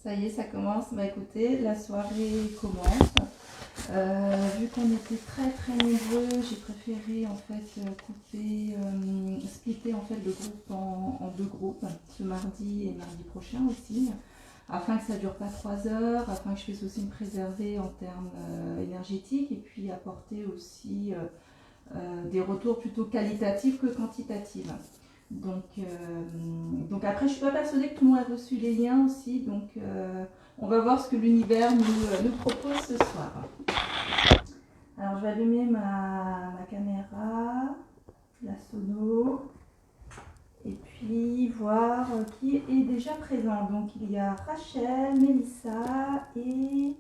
Ça y est, ça commence. Bah écoutez, la soirée commence. Vu qu'on était très très nombreux, j'ai préféré en fait splitter en fait le groupe en deux groupes, ce mardi et mardi prochain aussi, afin que ça dure pas 3 heures, afin que je puisse aussi me préserver en termes énergétiques et puis apporter aussi des retours plutôt qualitatifs que quantitatifs. Donc après, je suis pas persuadée que tout le monde a reçu les liens aussi, donc on va voir ce que l'univers nous propose ce soir. Alors je vais allumer ma caméra, la sono, et puis voir qui est déjà présent. Donc il y a Rachel, Mélissa et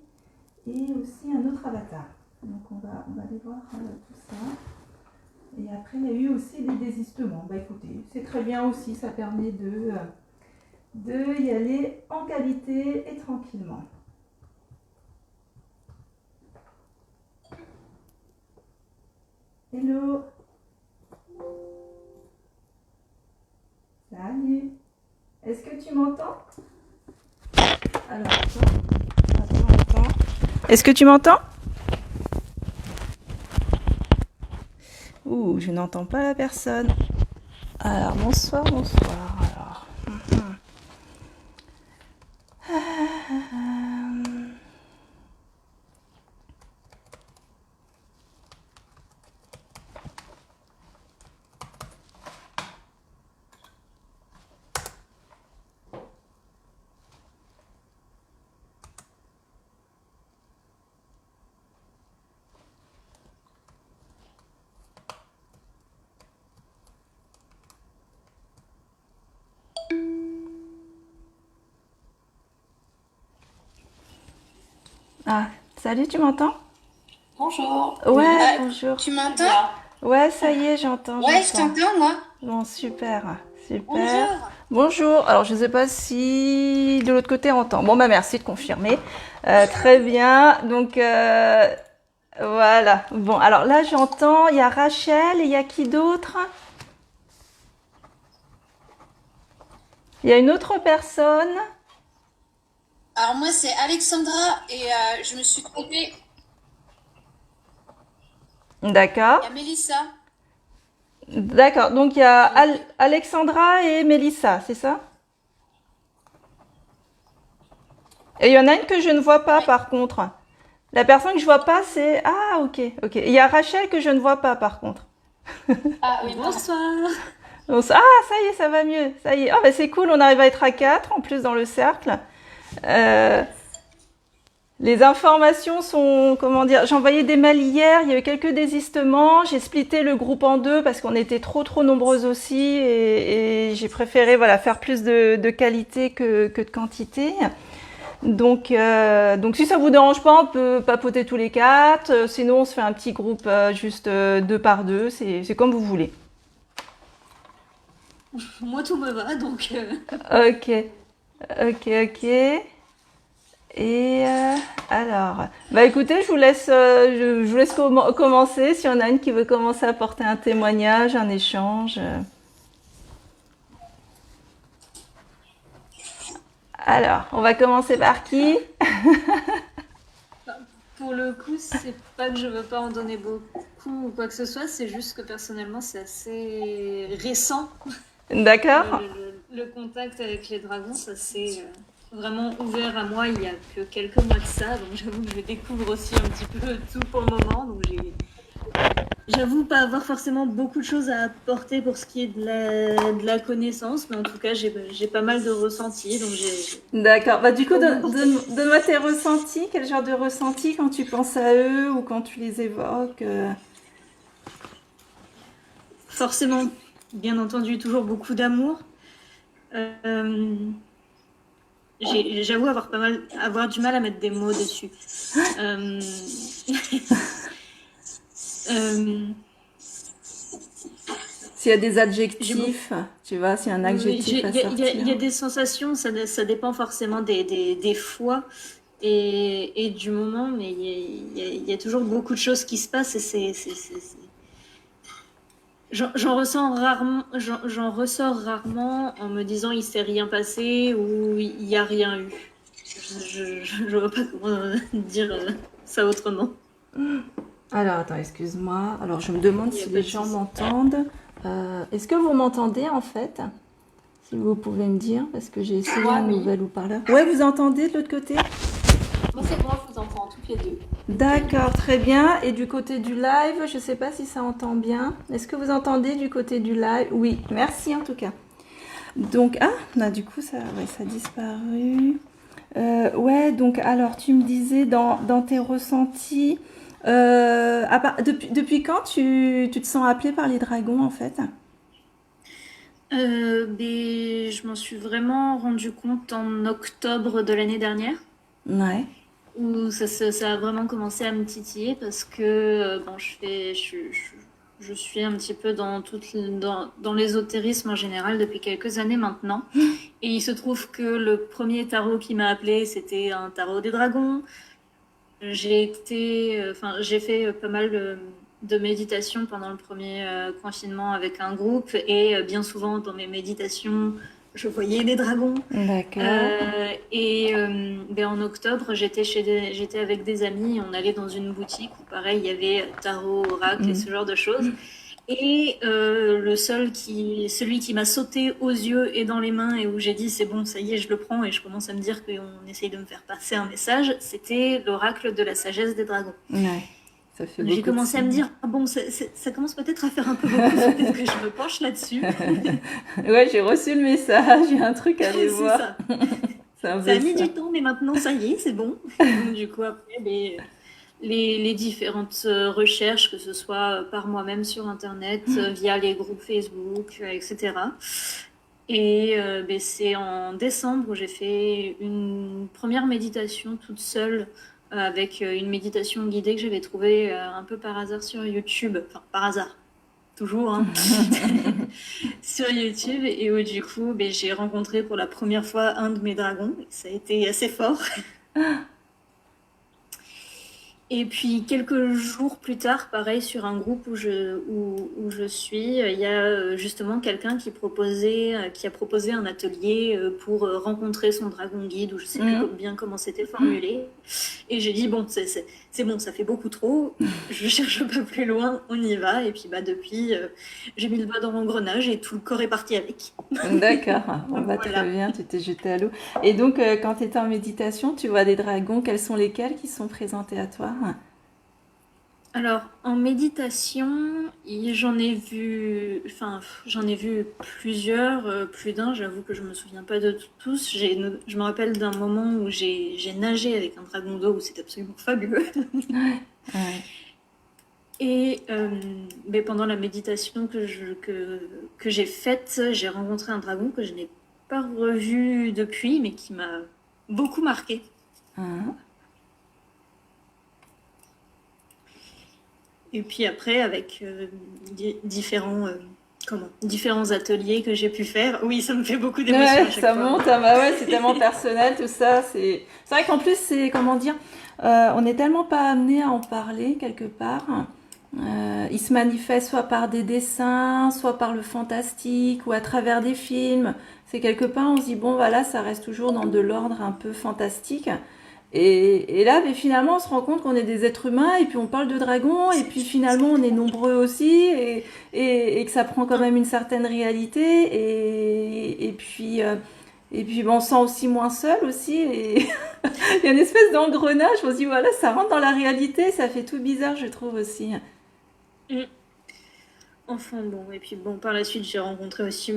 aussi un autre avatar. Donc on va aller voir tout ça. Et après, il y a eu aussi des désistements. Bah écoutez, c'est très bien aussi, ça permet de y aller en qualité et tranquillement. Hello. Salut. Est-ce que tu m'entends? Alors, attends. Est-ce que tu m'entends? Ouh, je n'entends pas la personne. Alors, bonsoir. Alors. Ah, salut, tu m'entends? Bonjour. Ouais, bonjour. Tu m'entends? Ouais, ça y est, j'entends. Ouais, je t'entends, moi. Bon, super. Bonjour. Bonjour. Alors, je ne sais pas si de l'autre côté on entend. Bon, bah merci de confirmer. Très bien. Donc, voilà. Bon, alors là, j'entends. Il y a Rachel et il y a qui d'autre? Il y a une autre personne. Alors, moi, c'est Alexandra et je me suis trompée. D'accord. Il y a Mélissa. D'accord. Donc, il y a Donc, Alexandra et Mélissa, c'est ça? Et il y en a une que je ne vois pas, ouais. par contre. La personne que je vois pas, c'est... Ah, ok, ok. Il y a Rachel que je ne vois pas, par contre. Ah oui, bonsoir. Ah, ça y est, ça va mieux. Ça y est. Ah, bah c'est cool, on arrive à être à 4 en plus dans le cercle. Euh, les informations sont, comment dire, j'ai envoyé des mails hier, il y a eu quelques désistements, j'ai splitté le groupe en deux parce qu'on était trop nombreux aussi et j'ai préféré voilà, faire plus de qualité que de quantité. Donc si ça vous dérange pas, on peut papoter tous les quatre, sinon on se fait un petit groupe juste deux par deux, c'est comme vous voulez. Moi, tout me va, donc. Ok, ok. Et alors, bah écoutez, je vous laisse commencer. S'il y en a une qui veut commencer à porter un témoignage, un échange. Alors, on va commencer par qui? Pour le coup, c'est pas que je veux pas en donner beaucoup ou quoi que ce soit, c'est juste que personnellement, c'est assez récent. D'accord. Le contact avec les dragons, ça s'est vraiment ouvert à moi il y a que quelques mois de ça, donc j'avoue que je découvre aussi un petit peu tout pour le moment, donc j'avoue pas avoir forcément beaucoup de choses à apporter pour ce qui est de la connaissance, mais en tout cas j'ai pas mal de ressentis, donc j'ai D'accord. Bah du coup, pour m'apporter. donne-moi tes ressentis. Quel genre de ressentis quand tu penses à eux ou quand tu les évoques Forcément, bien entendu, toujours beaucoup d'amour. Euh, J'avoue avoir du mal à mettre des mots dessus. Euh, euh, S'il y a des j'ai beaucoup. adjectifs, tu vois, s'il y a un adjectif à Il sortir. y a des sensations, ça dépend forcément des fois et du moment, mais il y a toujours beaucoup de choses qui se passent et j'en ressens rarement, j'en ressors rarement en me disant il s'est rien passé ou il y a rien eu. Je vois pas comment dire ça autrement. Alors, attends, excuse-moi. Alors, je me demande Il y a si pas les de gens souci. m'entendent. Est-ce que vous m'entendez en fait? Si vous pouvez me dire, parce que j'ai essayé Moi, un oui. nouvel haut-parleur. Ouais, vous entendez de l'autre côté? Moi, c'est bon, je vous entends toutes les deux. Nickel. D'accord, très bien. Et du côté du live, je ne sais pas si ça entend bien. Est-ce que vous entendez du côté du live? Oui, merci en tout cas. Donc, ah, là, du coup, ça a disparu. Ouais, donc, alors, tu me disais dans tes ressentis, depuis quand tu te sens appelé par les dragons, en fait? Mais je m'en suis vraiment rendu compte en octobre de l'année dernière, Ouais. où ça a vraiment commencé à me titiller parce que bon, je suis un petit peu dans l'ésotérisme en général depuis quelques années maintenant. Et il se trouve que le premier tarot qui m'a appelé, c'était un tarot des dragons. J'ai fait pas mal de méditation pendant le premier confinement avec un groupe et bien souvent dans mes méditations, je voyais des dragons. D'accord. Ben, en octobre, j'étais avec des amis, on allait dans une boutique où pareil, il y avait tarot, oracle et Mm. ce genre de choses. Et celui qui m'a sauté aux yeux et dans les mains et où j'ai dit c'est bon, ça y est, je le prends et je commence à me dire qu'on essaye de me faire passer un message, c'était l'oracle de la sagesse des dragons. Ouais, ça fait J'ai beaucoup de commencé à me signes. dire, ah bon, ça commence peut-être à faire un peu beaucoup, faut peut-être que je me penche là-dessus. Ouais, j'ai reçu le message, il y a un truc à aller C'est voir. ça. C'est un Ça peu a mis ça. du temps, mais maintenant ça y est, c'est bon. Donc du coup, après, les différentes recherches, que ce soit par moi-même sur Internet, via les groupes Facebook, etc. Et c'est en décembre où j'ai fait une première méditation toute seule avec une méditation guidée que j'avais trouvée un peu par hasard sur YouTube. Enfin, par hasard, toujours, hein. Sur YouTube. Et où du coup, j'ai rencontré pour la première fois un de mes dragons. Ça a été assez fort. Et puis quelques jours plus tard, pareil, sur un groupe où je suis, il y a justement quelqu'un qui a proposé un atelier pour rencontrer son dragon guide, ou je sais plus Mm. bien comment c'était formulé. Et j'ai dit, bon, c'est bon, ça fait beaucoup trop, je cherche pas plus loin, on y va. Et puis depuis, j'ai mis le doigt dans l'engrenage et tout le corps est parti avec. D'accord, bon bah très Voilà. bien, tu t'es jeté à l'eau. Et donc quand tu étais en méditation, tu vois des dragons, quels sont lesquels qui sont présentés à toi? Alors, en méditation, j'en ai vu plusieurs, plus d'un. J'avoue que je me souviens pas de tous. Je me rappelle d'un moment où j'ai nagé avec un dragon d'eau où c'était absolument fabuleux. Ouais. Et mais pendant la méditation que j'ai faite, j'ai rencontré un dragon que je n'ai pas revu depuis, mais qui m'a beaucoup marqué. Hein. Et puis après, avec différents ateliers que j'ai pu faire, oui, ça me fait beaucoup d'émotions Ouais, à chaque ça fois. monte, ah bah ouais, c'est tellement personnel tout ça. C'est vrai qu'en plus, c'est, comment dire, on n'est tellement pas amené à en parler quelque part. Il se manifeste soit par des dessins, soit par le fantastique ou à travers des films. C'est quelque part, on se dit, bon, voilà, ça reste toujours dans de l'ordre un peu fantastique. Et là, mais finalement, on se rend compte qu'on est des êtres humains et puis on parle de dragons et puis finalement, on est nombreux aussi et que ça prend quand même une certaine réalité et puis bon, on se sent aussi moins seul aussi et il y a une espèce d'engrenage. On se dit, voilà, ça rentre dans la réalité, ça fait tout bizarre, je trouve aussi. Mm. Enfin bon, et puis bon, par la suite, j'ai rencontré aussi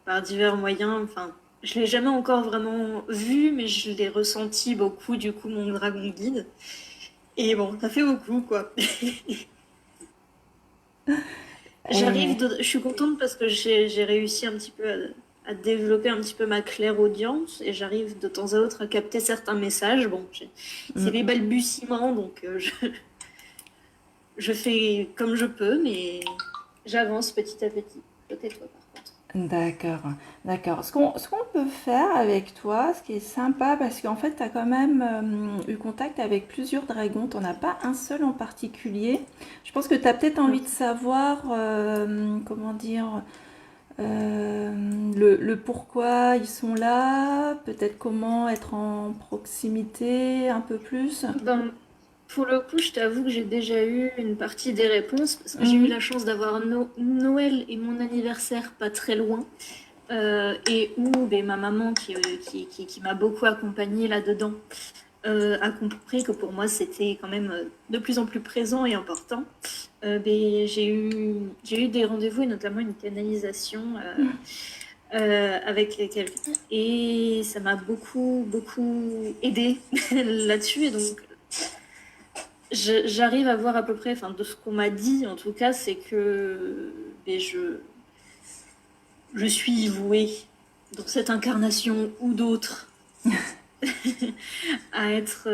par divers moyens, enfin, je l'ai jamais encore vraiment vu, mais je l'ai ressenti beaucoup, du coup, mon dragon guide. Et bon, ça fait beaucoup, quoi. Et, Je suis contente parce que j'ai réussi un petit peu à développer un petit peu ma clairaudience et j'arrive de temps à autre à capter certains messages. Bon, c'est les mm, balbutiements, donc je fais comme je peux, mais j'avance petit à petit. Peut-être toi, par contre. d'accord, d'accord. Ce qu'on peut faire avec toi, ce qui est sympa, parce qu'en fait, tu as quand même eu contact avec plusieurs dragons, tu n'en as pas un seul en particulier. Je pense que tu as peut-être envie de savoir, comment dire, le pourquoi ils sont là, peut-être comment être en proximité un peu plus. Ben, pour le coup, je t'avoue que j'ai déjà eu une partie des réponses parce que j'ai eu Mhm. la chance d'avoir Noël et mon anniversaire pas très loin. Et où ben, ma maman, qui m'a beaucoup accompagnée là-dedans, a compris que pour moi c'était quand même de plus en plus présent et important. Ben, j'ai eu des rendez-vous et notamment une canalisation avec quelqu'un et ça m'a beaucoup aidé là-dessus. Et donc j'arrive à voir à peu près, enfin de ce qu'on m'a dit en tout cas, c'est que ben, je suis vouée dans cette incarnation ou d'autres à être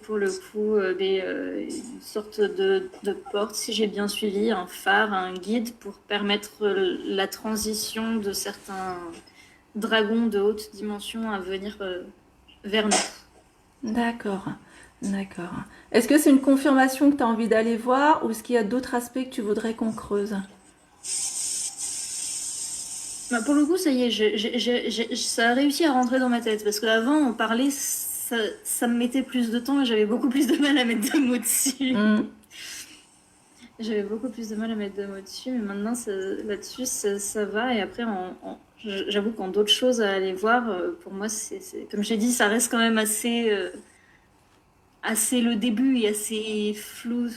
pour le coup une sorte de porte, si j'ai bien suivi, un phare, un guide pour permettre la transition de certains dragons de haute dimension à venir vers nous. D'accord, d'accord. Est-ce que c'est une confirmation que tu as envie d'aller voir ou est-ce qu'il y a d'autres aspects que tu voudrais qu'on creuse? Bah, pour le coup, ça y est, ça a réussi à rentrer dans ma tête parce qu'avant, on parlait, ça me mettait plus de temps et j'avais beaucoup plus de mal à mettre de mots dessus. Hmm. J'avais beaucoup plus de mal à mettre de mots dessus, mais maintenant là-dessus ça va. Et après, j'avoue qu'en d'autres choses à aller voir, pour moi, comme j'ai dit, ça reste quand même assez le début et assez flou,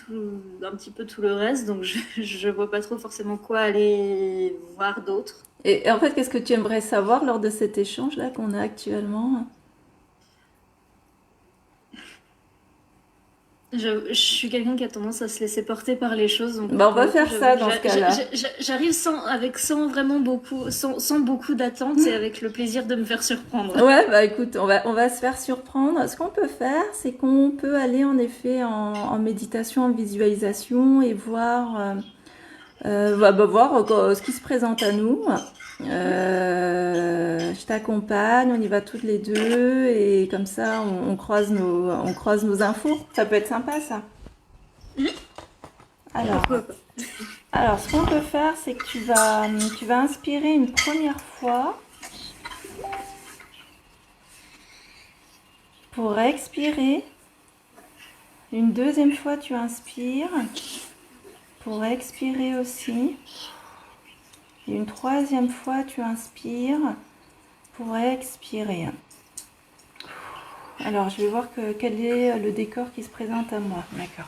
un petit peu tout le reste. Donc je vois pas trop forcément quoi aller voir d'autre. Et en fait, qu'est-ce que tu aimerais savoir lors de cet échange-là qu'on a actuellement? Je suis quelqu'un qui a tendance à se laisser porter par les choses, donc Bah, on pour va le coup, faire j'avoue ça que dans ce cas-là. j'arrive sans vraiment beaucoup, sans beaucoup d'attente et avec le plaisir de me faire surprendre. Ouais, bah écoute, on va se faire surprendre. Ce qu'on peut faire, c'est qu'on peut aller en effet en méditation, en visualisation et voir, voir ce qui se présente à nous. Je t'accompagne, on y va toutes les deux et comme ça on croise nos infos. Ça peut être sympa ça. Alors, Pourquoi pas? alors ce qu'on peut faire, c'est que tu vas inspirer une première fois pour expirer. Une deuxième fois, tu inspires pour expirer aussi. Et une troisième fois, tu inspires pour expirer. Alors, je vais voir quel est le décor qui se présente à moi. D'accord,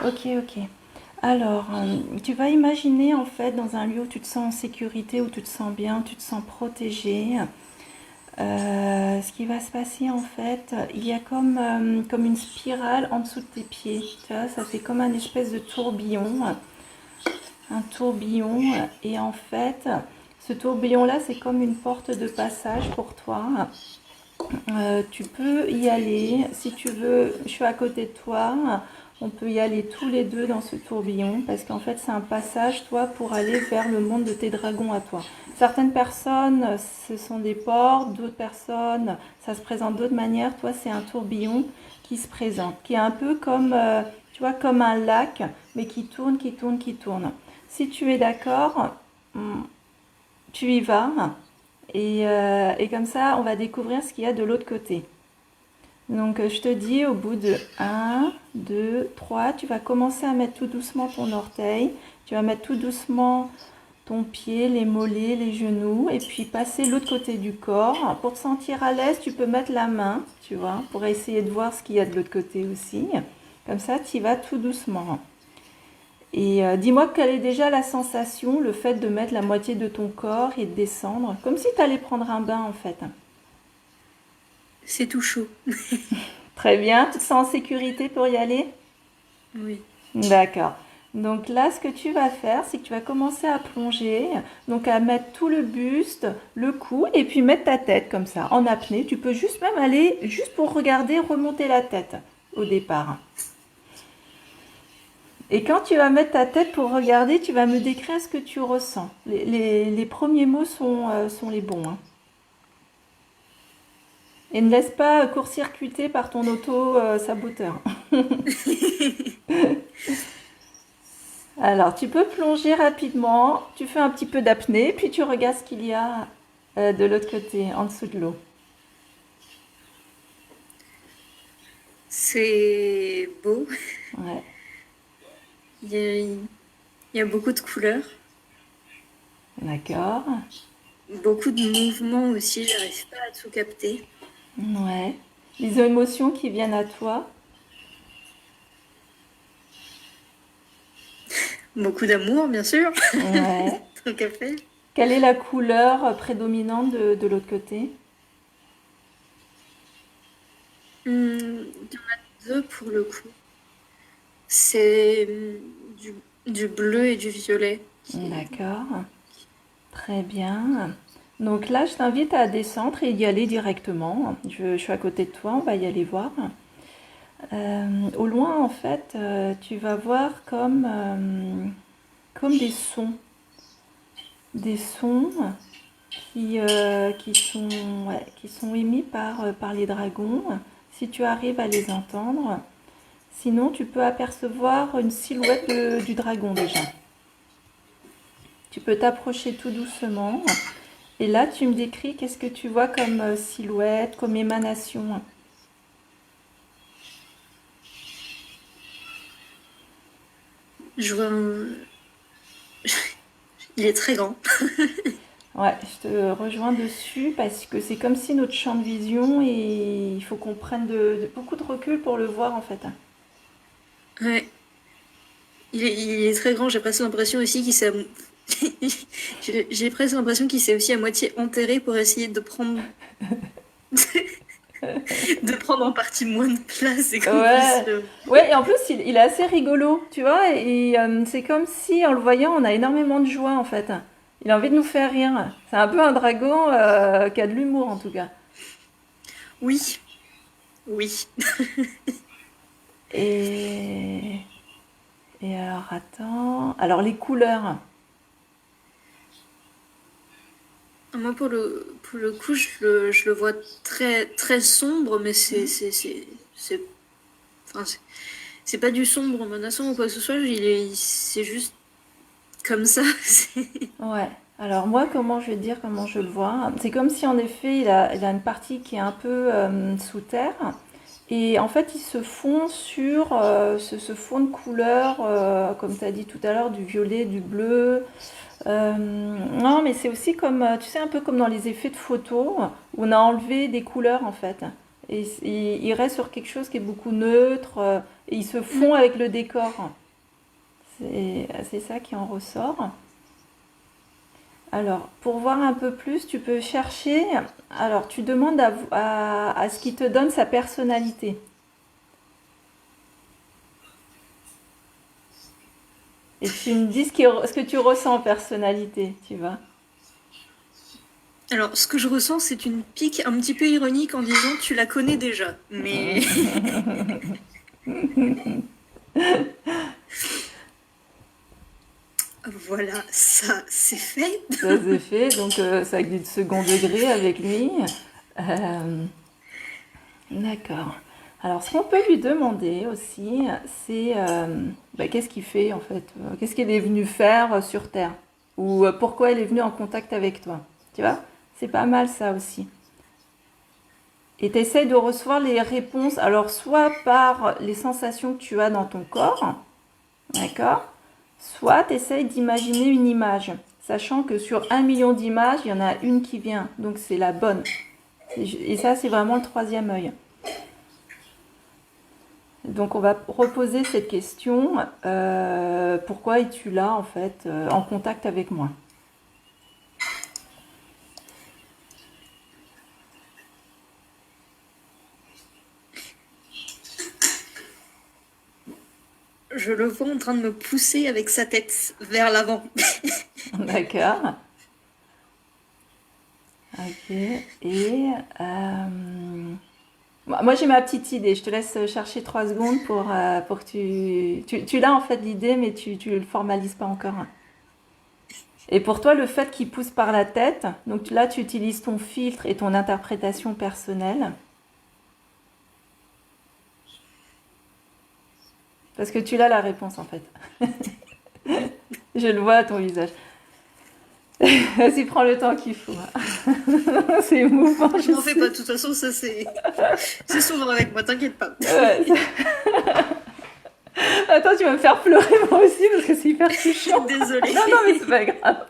ok. Alors, tu vas imaginer en fait dans un lieu où tu te sens en sécurité, où tu te sens bien, où tu te sens protégé. Ce qui va se passer en fait, il y a comme une spirale en dessous de tes pieds. Tu vois, ça fait comme un espèce de tourbillon. Un tourbillon. Et en fait, ce tourbillon-là, c'est comme une porte de passage pour toi. Tu peux y aller. Si tu veux, je suis à côté de toi. On peut y aller tous les deux dans ce tourbillon parce qu'en fait, c'est un passage, toi, pour aller vers le monde de tes dragons à toi. Certaines personnes, ce sont des portes, d'autres personnes, ça se présente d'autres manières. Toi, c'est un tourbillon qui se présente, qui est un peu comme, tu vois, comme un lac, mais qui tourne, qui tourne, qui tourne. Si tu es d'accord, tu y vas. Et comme ça, on va découvrir ce qu'il y a de l'autre côté. Donc, je te dis, au bout de 1, 2, 3, tu vas commencer à mettre tout doucement ton orteil. Tu vas mettre tout doucement ton pied, les mollets, les genoux. Et puis, passer l'autre côté du corps. Pour te sentir à l'aise, tu peux mettre la main, tu vois, pour essayer de voir ce qu'il y a de l'autre côté aussi. Comme ça, tu y vas tout doucement. Et dis-moi quelle est déjà la sensation, le fait de mettre la moitié de ton corps et de descendre, comme si tu allais prendre un bain en fait. C'est tout chaud. Très bien, tu te sens en sécurité pour y aller? Oui. D'accord. Donc là, ce que tu vas faire, c'est que tu vas commencer à plonger, donc à mettre tout le buste, le cou, et puis mettre ta tête comme ça, en apnée. Tu peux juste même aller, juste pour regarder, remonter la tête au départ. Et quand tu vas mettre ta tête pour regarder, tu vas me décrire ce que tu ressens. Les premiers mots sont les bons. Hein. Et ne laisse pas court-circuiter par ton auto-saboteur. Alors, tu peux plonger rapidement, tu fais un petit peu d'apnée, puis tu regardes ce qu'il y a de l'autre côté, en dessous de l'eau. C'est beau. Ouais, Il y a beaucoup de couleurs, d'accord. beaucoup de mouvements aussi, j'arrive pas à tout capter. Ouais. Les émotions qui viennent à toi. Beaucoup d'amour, bien sûr, Ouais. tant qu'à faire. Quelle est la couleur prédominante de l'autre côté? Il y en a deux pour le coup. C'est du bleu et du violet. D'accord. Très bien. Donc là, je t'invite à descendre et y aller directement. Je suis à côté de toi, on va y aller voir. Au loin, en fait, tu vas voir comme des sons qui sont émis par les dragons. Si tu arrives à les entendre, sinon tu peux apercevoir une silhouette du dragon déjà. Tu peux t'approcher tout doucement. Et là, tu me décris qu'est-ce que tu vois comme silhouette, comme émanation. Je vois Il est très grand. Ouais, je te rejoins dessus parce que c'est comme si notre champ de vision et il faut qu'on prenne beaucoup de recul pour le voir en fait. Ouais. Il est très grand, j'ai presque l'impression aussi qu'il s'est... j'ai presque l'impression qu'il s'est aussi à moitié enterré pour essayer de prendre... de prendre en partie moins de place et qu'on puisse Ouais, ouais, et en plus il est assez rigolo, tu vois, et c'est comme si en le voyant on a énormément de joie en fait. Il a envie de nous faire rire. C'est un peu un dragon qui a de l'humour en tout cas. Oui, oui. Et, et alors attends, alors les couleurs. Moi, pour le coup, je le vois très, très sombre, mais enfin, c'est pas du sombre menaçant ou quoi que ce soit, c'est juste comme ça. Ouais. Alors moi, comment je vais te dire comment je le vois? C'est comme si en effet il a une partie qui est un peu sous terre et en fait il se fond sur ce fond de couleurs, comme tu as dit tout à l'heure, du violet, du bleu. Non, mais c'est aussi comme, tu sais, un peu comme dans les effets de photo où on a enlevé des couleurs en fait. Et il reste sur quelque chose qui est beaucoup neutre et il se fond avec le décor. C'est ça qui en ressort. Alors, pour voir un peu plus, tu peux chercher. Alors, tu demandes à ce qui te donne sa personnalité. Et tu me dis ce que tu ressens en personnalité, tu vois. Alors, ce que je ressens, c'est une pique un petit peu ironique en disant tu la connais déjà. Mais voilà, ça, c'est fait. Ça c'est fait, donc ça a du second degré avec lui. Euh, d'accord. Alors, ce qu'on peut lui demander aussi, c'est qu'est-ce qu'il fait en fait? Qu'est-ce qu'il est venu faire sur Terre? Ou pourquoi il est venu en contact avec toi? Tu vois? C'est pas mal ça aussi. Et tu essayes de recevoir les réponses, alors soit par les sensations que tu as dans ton corps, d'accord? Soit tu essayes d'imaginer une image, sachant que sur 1 million d'images, il y en a une qui vient, donc c'est la bonne. Et ça, c'est vraiment le troisième œil. Donc on va reposer cette question, pourquoi es-tu là en fait, en contact avec moi? Je le vois en train de me pousser avec sa tête vers l'avant. D'accord. Ok. Et moi j'ai ma petite idée. Je te laisse chercher 3 secondes pour que tu l'as en fait l'idée, mais tu le formalises pas encore. Et pour toi, le fait qu'il pousse par la tête, donc là tu utilises ton filtre et ton interprétation personnelle, parce que tu l'as la réponse en fait. Je le vois à ton visage. Vas-y, prends le temps qu'il faut. C'est émouvant, Je m'en fais pas, de toute façon, ça c'est souvent avec moi, t'inquiète pas. Ouais. Attends, tu vas me faire pleurer moi aussi parce que c'est hyper touchant. Désolée. Non, non, mais c'est pas grave.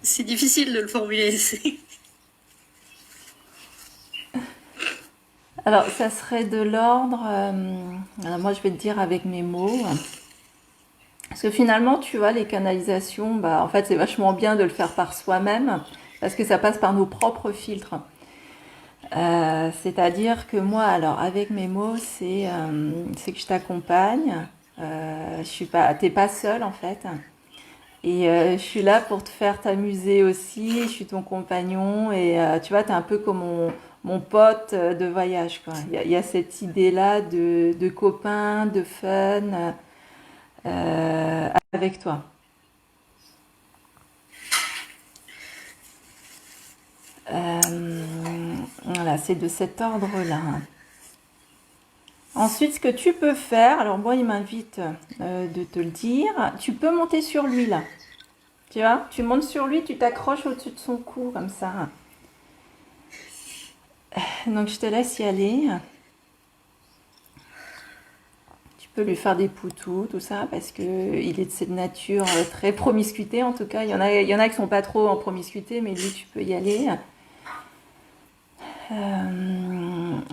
C'est difficile de le formuler. Alors, ça serait de l'ordre. Alors moi, je vais te dire avec mes mots. Parce que finalement, tu vois, les canalisations, bah, en fait, c'est vachement bien de le faire par soi-même, parce que ça passe par nos propres filtres. C'est-à-dire que moi, alors, avec mes mots, c'est que je t'accompagne. Je suis pas, t'es pas seule, en fait. Et je suis là pour te faire t'amuser aussi. Je suis ton compagnon. Et tu vois, t'es un peu comme mon pote de voyage, quoi. Il y a cette idée-là de copain, de fun. Avec toi. Voilà, c'est de cet ordre-là. Ensuite, ce que tu peux faire, alors moi, il m'invite de te le dire, tu peux monter sur lui là. Tu vois, tu montes sur lui, tu t'accroches au-dessus de son cou comme ça. Donc, je te laisse y aller. Tu peux lui faire des poutous, tout ça, parce que il est de cette nature très promiscuité en tout cas. Il y en a qui sont pas trop en promiscuité, mais lui, tu peux y aller.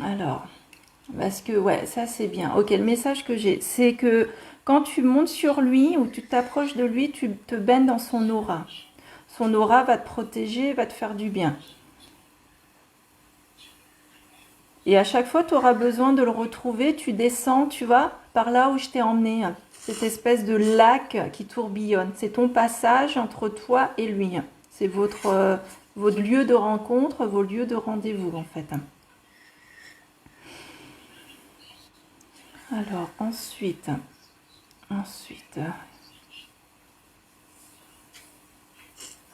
Alors, parce que ouais, ça c'est bien. Ok, le message que j'ai, c'est que quand tu montes sur lui ou tu t'approches de lui, tu te baignes dans son aura. Son aura va te protéger, va te faire du bien. Et à chaque fois, tu auras besoin de le retrouver, tu descends, tu vois, par là où je t'ai emmené. Cette espèce de lac qui tourbillonne. C'est ton passage entre toi et lui. C'est votre lieu de rencontre, vos lieux de rendez-vous en fait. Alors ensuite,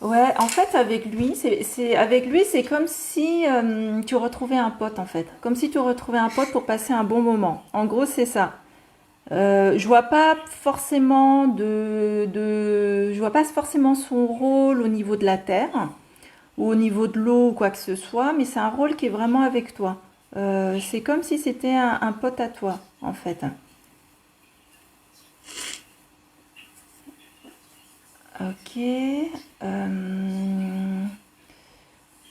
ouais, en fait avec lui, c'est comme si tu retrouvais un pote en fait, comme si tu retrouvais un pote pour passer un bon moment. En gros, c'est ça. Je vois pas forcément je vois pas forcément son rôle au niveau de la terre ou au niveau de l'eau ou quoi que ce soit, mais c'est un rôle qui est vraiment avec toi. C'est comme si c'était un pote à toi en fait. Ok.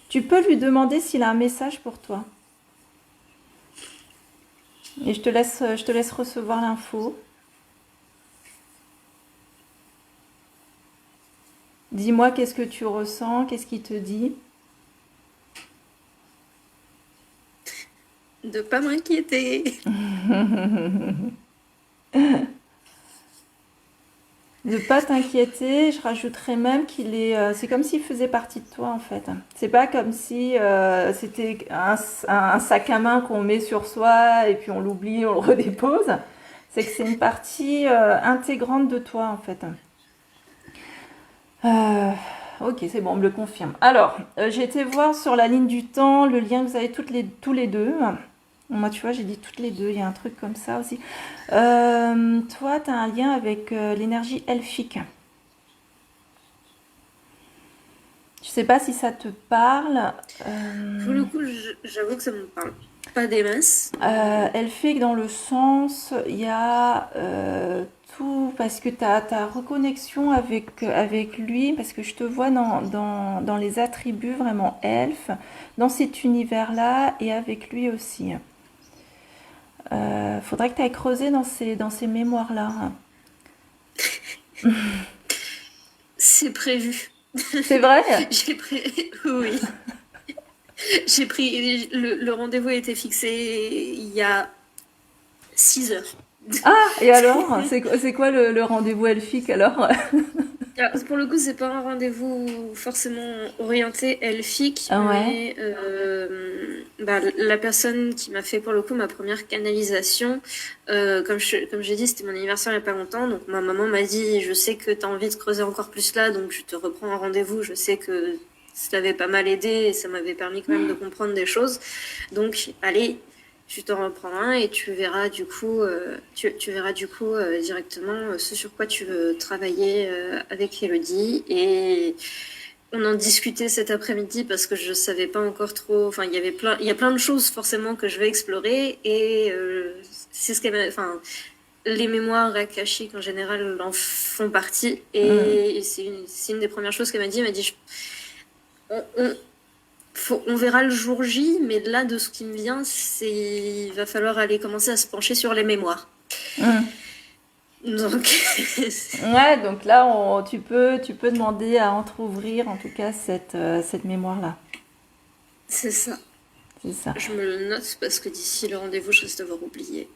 Tu peux lui demander s'il a un message pour toi. Et je te laisse recevoir l'info. Dis-moi qu'est-ce que tu ressens, qu'est-ce qu'il te dit. De pas m'inquiéter. De pas t'inquiéter, je rajouterais même qu'il est. C'est comme s'il faisait partie de toi en fait. C'est pas comme si c'était un sac à main qu'on met sur soi et puis on l'oublie, on le redépose. C'est que c'est une partie intégrante de toi en fait. Ok, c'est bon, on me le confirme. Alors, j'ai été voir sur la ligne du temps le lien que vous avez tous les deux. Moi, tu vois, j'ai dit toutes les deux. Il y a un truc comme ça aussi. Toi, tu as un lien avec l'énergie elfique. Je sais pas si ça te parle. Pour le coup, j'avoue que ça me parle pas des masses. Elfique dans le sens, il y a tout, parce que tu as ta reconnexion avec lui, parce que je te vois dans les attributs vraiment elfes, dans cet univers-là et avec lui aussi. Faudrait que tu ailles creuser dans ces mémoires-là. C'est prévu. C'est vrai? Oui. J'ai pris. Le rendez-vous a été fixé il y a 6 heures. Ah, et alors? C'est quoi le rendez-vous elfique alors? Pour le coup, c'est pas un rendez-vous forcément orienté elfique, Ah ouais. mais la personne qui m'a fait pour le coup ma première canalisation, comme j'ai dit, c'était mon anniversaire il y a pas longtemps, donc ma maman m'a dit, je sais que tu as envie de creuser encore plus là, donc je te reprends un rendez-vous, je sais que ça t'avait pas mal aidé et ça m'avait permis quand même de comprendre des choses, donc allez, tu t'en reprends un et tu verras du coup, directement ce sur quoi tu veux travailler avec Elodie. Et on en discutait cet après-midi parce que je savais pas encore trop. Enfin, il y a plein de choses forcément que je vais explorer et c'est ce qu'elle enfin, les mémoires akashiques en général en font partie et c'est une des premières choses qu'elle m'a dit. Elle m'a dit, on verra le jour J, mais là, de ce qui me vient, il va falloir aller commencer à se pencher sur les mémoires. Donc, Ouais, donc là, tu peux demander à entrouvrir en tout cas cette mémoire-là. c'est ça. C'est ça. Je me le note parce que d'ici le rendez-vous, je risque d'avoir oublié.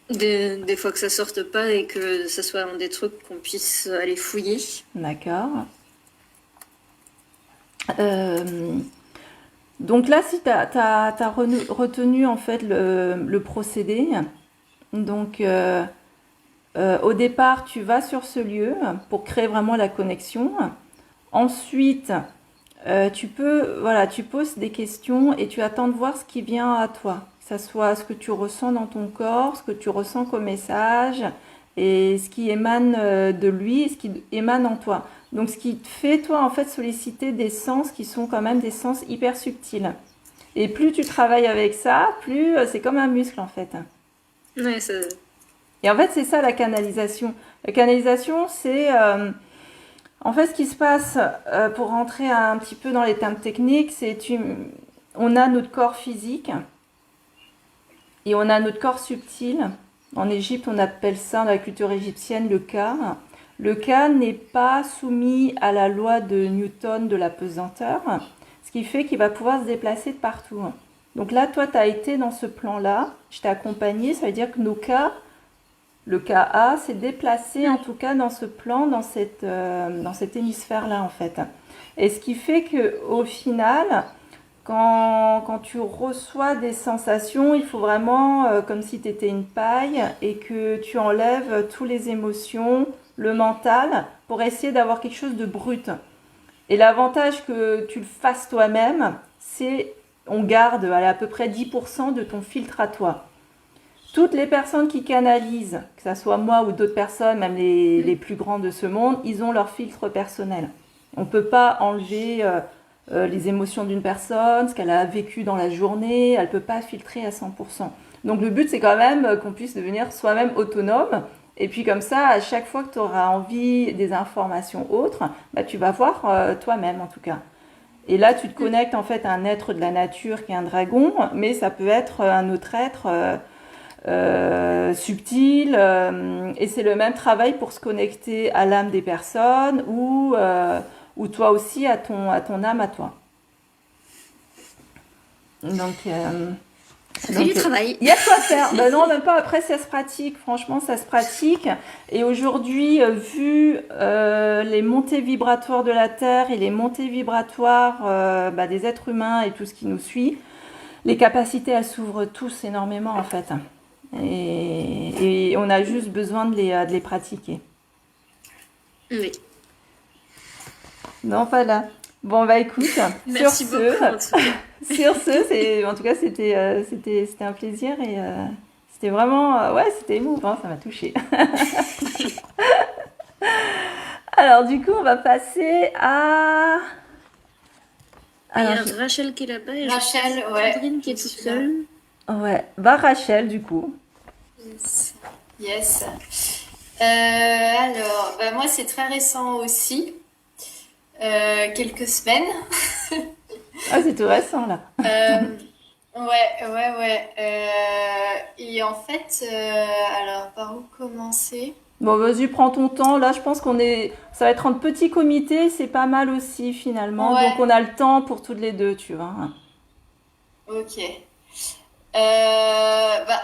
Des fois que ça sorte pas et que ça soit un des trucs qu'on puisse aller fouiller. D'accord. Donc là, si tu as retenu en fait le procédé, donc au départ, tu vas sur ce lieu pour créer vraiment la connexion. Ensuite, tu poses des questions et tu attends de voir ce qui vient à toi. Que ce soit ce que tu ressens dans ton corps, ce que tu ressens comme message et ce qui émane de lui et ce qui émane en toi. Donc ce qui te fait, toi, en fait, solliciter des sens qui sont quand même des sens hyper subtils. Et plus tu travailles avec ça, plus c'est comme un muscle, en fait. Ouais, ça... Et en fait, c'est ça la canalisation. La canalisation, c'est... en fait, ce qui se passe, pour rentrer un petit peu dans les termes techniques, on a notre corps physique et on a notre corps subtil. En Égypte, on appelle ça, dans la culture égyptienne, le Ka. Le Ka n'est pas soumis à la loi de Newton de la pesanteur, ce qui fait qu'il va pouvoir se déplacer de partout. Donc là, toi, tu as été dans ce plan-là, je t'ai accompagné, ça veut dire que nos Ka, le Ka s'est déplacé en tout cas dans ce plan, dans cet hémisphère-là en fait. Et ce qui fait qu'au final, quand tu reçois des sensations, il faut vraiment, comme si tu étais une paille et que tu enlèves toutes les émotions, le mental, pour essayer d'avoir quelque chose de brut. Et l'avantage que tu le fasses toi-même, c'est on garde à peu près 10% de ton filtre à toi. Toutes les personnes qui canalisent, que ce soit moi ou d'autres personnes, même les plus grands de ce monde, ils ont leur filtre personnel. On ne peut pas enlever les émotions d'une personne, ce qu'elle a vécu dans la journée, elle ne peut pas filtrer à 100%. Donc le but, c'est quand même qu'on puisse devenir soi-même autonome. Et puis comme ça, à chaque fois que tu auras envie des informations autres, bah, tu vas voir toi-même en tout cas. Et là, tu te connectes en fait à un être de la nature qui est un dragon, mais ça peut être un autre être subtil. Et c'est le même travail pour se connecter à l'âme des personnes ou toi aussi à ton âme à toi. Donc... ça fait du travail. Il y a quoi faire. Ben non, même pas. Après, ça se pratique. Franchement, ça se pratique. Et aujourd'hui, vu les montées vibratoires de la Terre et les montées vibratoires des êtres humains et tout ce qui nous suit, les capacités, elles s'ouvrent tous énormément, en fait. Et on a juste besoin de les pratiquer. Oui. Non, voilà. Bon, bah écoute, merci beaucoup. Sur ce, en tout cas, c'était un plaisir et c'était vraiment, c'était émouvant, ça m'a touchée. Alors, du coup, on va passer à... Alors, il y a Rachel qui est là-bas et Rachel, Sandrine qui est toute seule. Ouais, Rachel, du coup. Yes. Alors, moi, c'est très récent aussi. Quelques semaines. Ah, c'est tout récent, là. Ouais. Et en fait, alors, par où commencer? Bon, vas-y, prends ton temps. Là, je pense ça va être en petit comité, c'est pas mal aussi, finalement. Ouais. Donc, on a le temps pour toutes les deux, tu vois. Ok.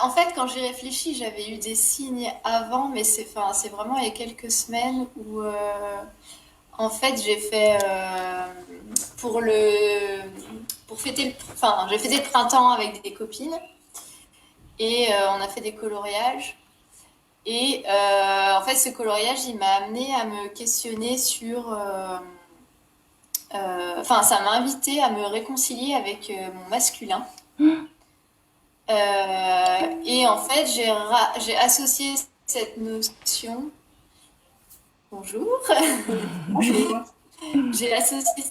En fait, quand j'y réfléchis, j'avais eu des signes avant, mais c'est vraiment il y a quelques semaines où, en fait, j'ai fait pour le pour fêter enfin, j'ai fêté le printemps avec des copines et on a fait des coloriages. Et en fait, ce coloriage, il m'a amené à me questionner sur. Enfin, ça m'a invité à me réconcilier avec mon masculin. Et en fait, j'ai associé cette notion. Bonjour. Bonjour. J'ai associé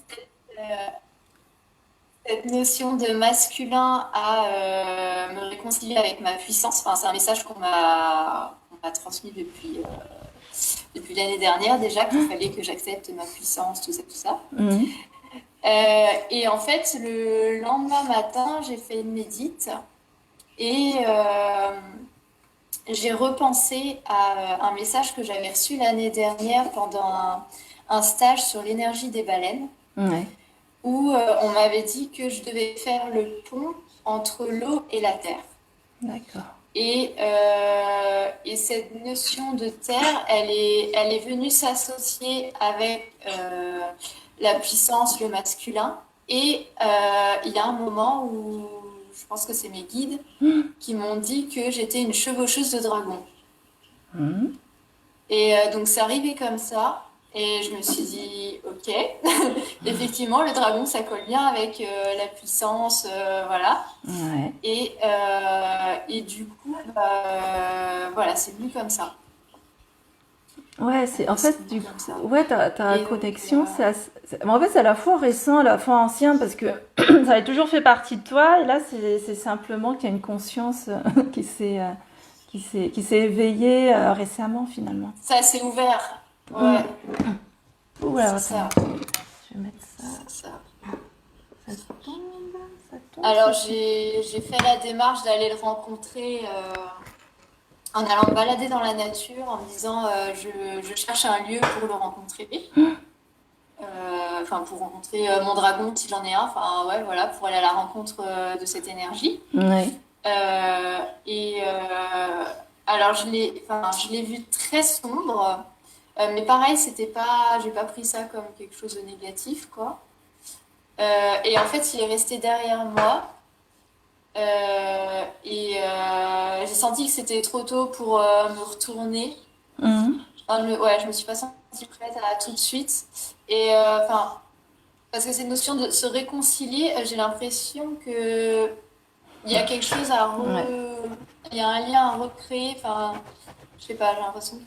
cette notion de masculin à me réconcilier avec ma puissance. Enfin, c'est un message qu'on m'a transmis depuis l'année dernière déjà, qu'il fallait que j'accepte ma puissance, tout ça, tout ça. Mhm. Et en fait, le lendemain matin, j'ai fait une médite et j'ai repensé à un message que j'avais reçu l'année dernière pendant un stage sur l'énergie des baleines, Ouais, où on m'avait dit que je devais faire le pont entre l'eau et la terre. d'accord. Et cette notion de terre, elle est venue s'associer avec la puissance, le masculin. Et il y a un moment où je pense que c'est mes guides qui m'ont dit que j'étais une chevaucheuse de dragon. Mhm. Et donc c'est arrivé comme ça. Et je me suis dit, ok, effectivement, le dragon, ça colle bien avec la puissance, voilà. Ouais. Et du coup, voilà, c'est venu comme ça. Ouais, c'est en C'est fait venu comme ça. ouais, ta Et donc, connexion, en fait, c'est à la fois récent, à la fois ancien, parce que ça a toujours fait partie de toi, et là, c'est simplement qu'il y a une conscience qui s'est éveillée récemment, finalement. ça s'est ouvert. Mm. Ouais, Ouh, alors, c'est attends, ça. je vais mettre ça, C'est ça. ça tombe, ça tombe, Alors, ça tombe. j'ai fait la démarche d'aller le rencontrer en allant me balader dans la nature, en me disant je cherche un lieu pour le rencontrer. Enfin, pour rencontrer mon dragon, si j'en ai un. Enfin, ouais, voilà, pour aller à la rencontre de cette énergie. Ouais. Et alors, je l'ai vu très sombre. Mais pareil, j'ai pas pris ça comme quelque chose de négatif, quoi. Et en fait, il est resté derrière moi. J'ai senti que c'était trop tôt pour me retourner. Mhm. Enfin, ouais, je me suis pas sentie prête à tout de suite. Et enfin, parce que cette notion de se réconcilier, j'ai l'impression que il y a quelque chose Ouais. il y a un lien à recréer. Enfin, je sais pas, j'ai l'impression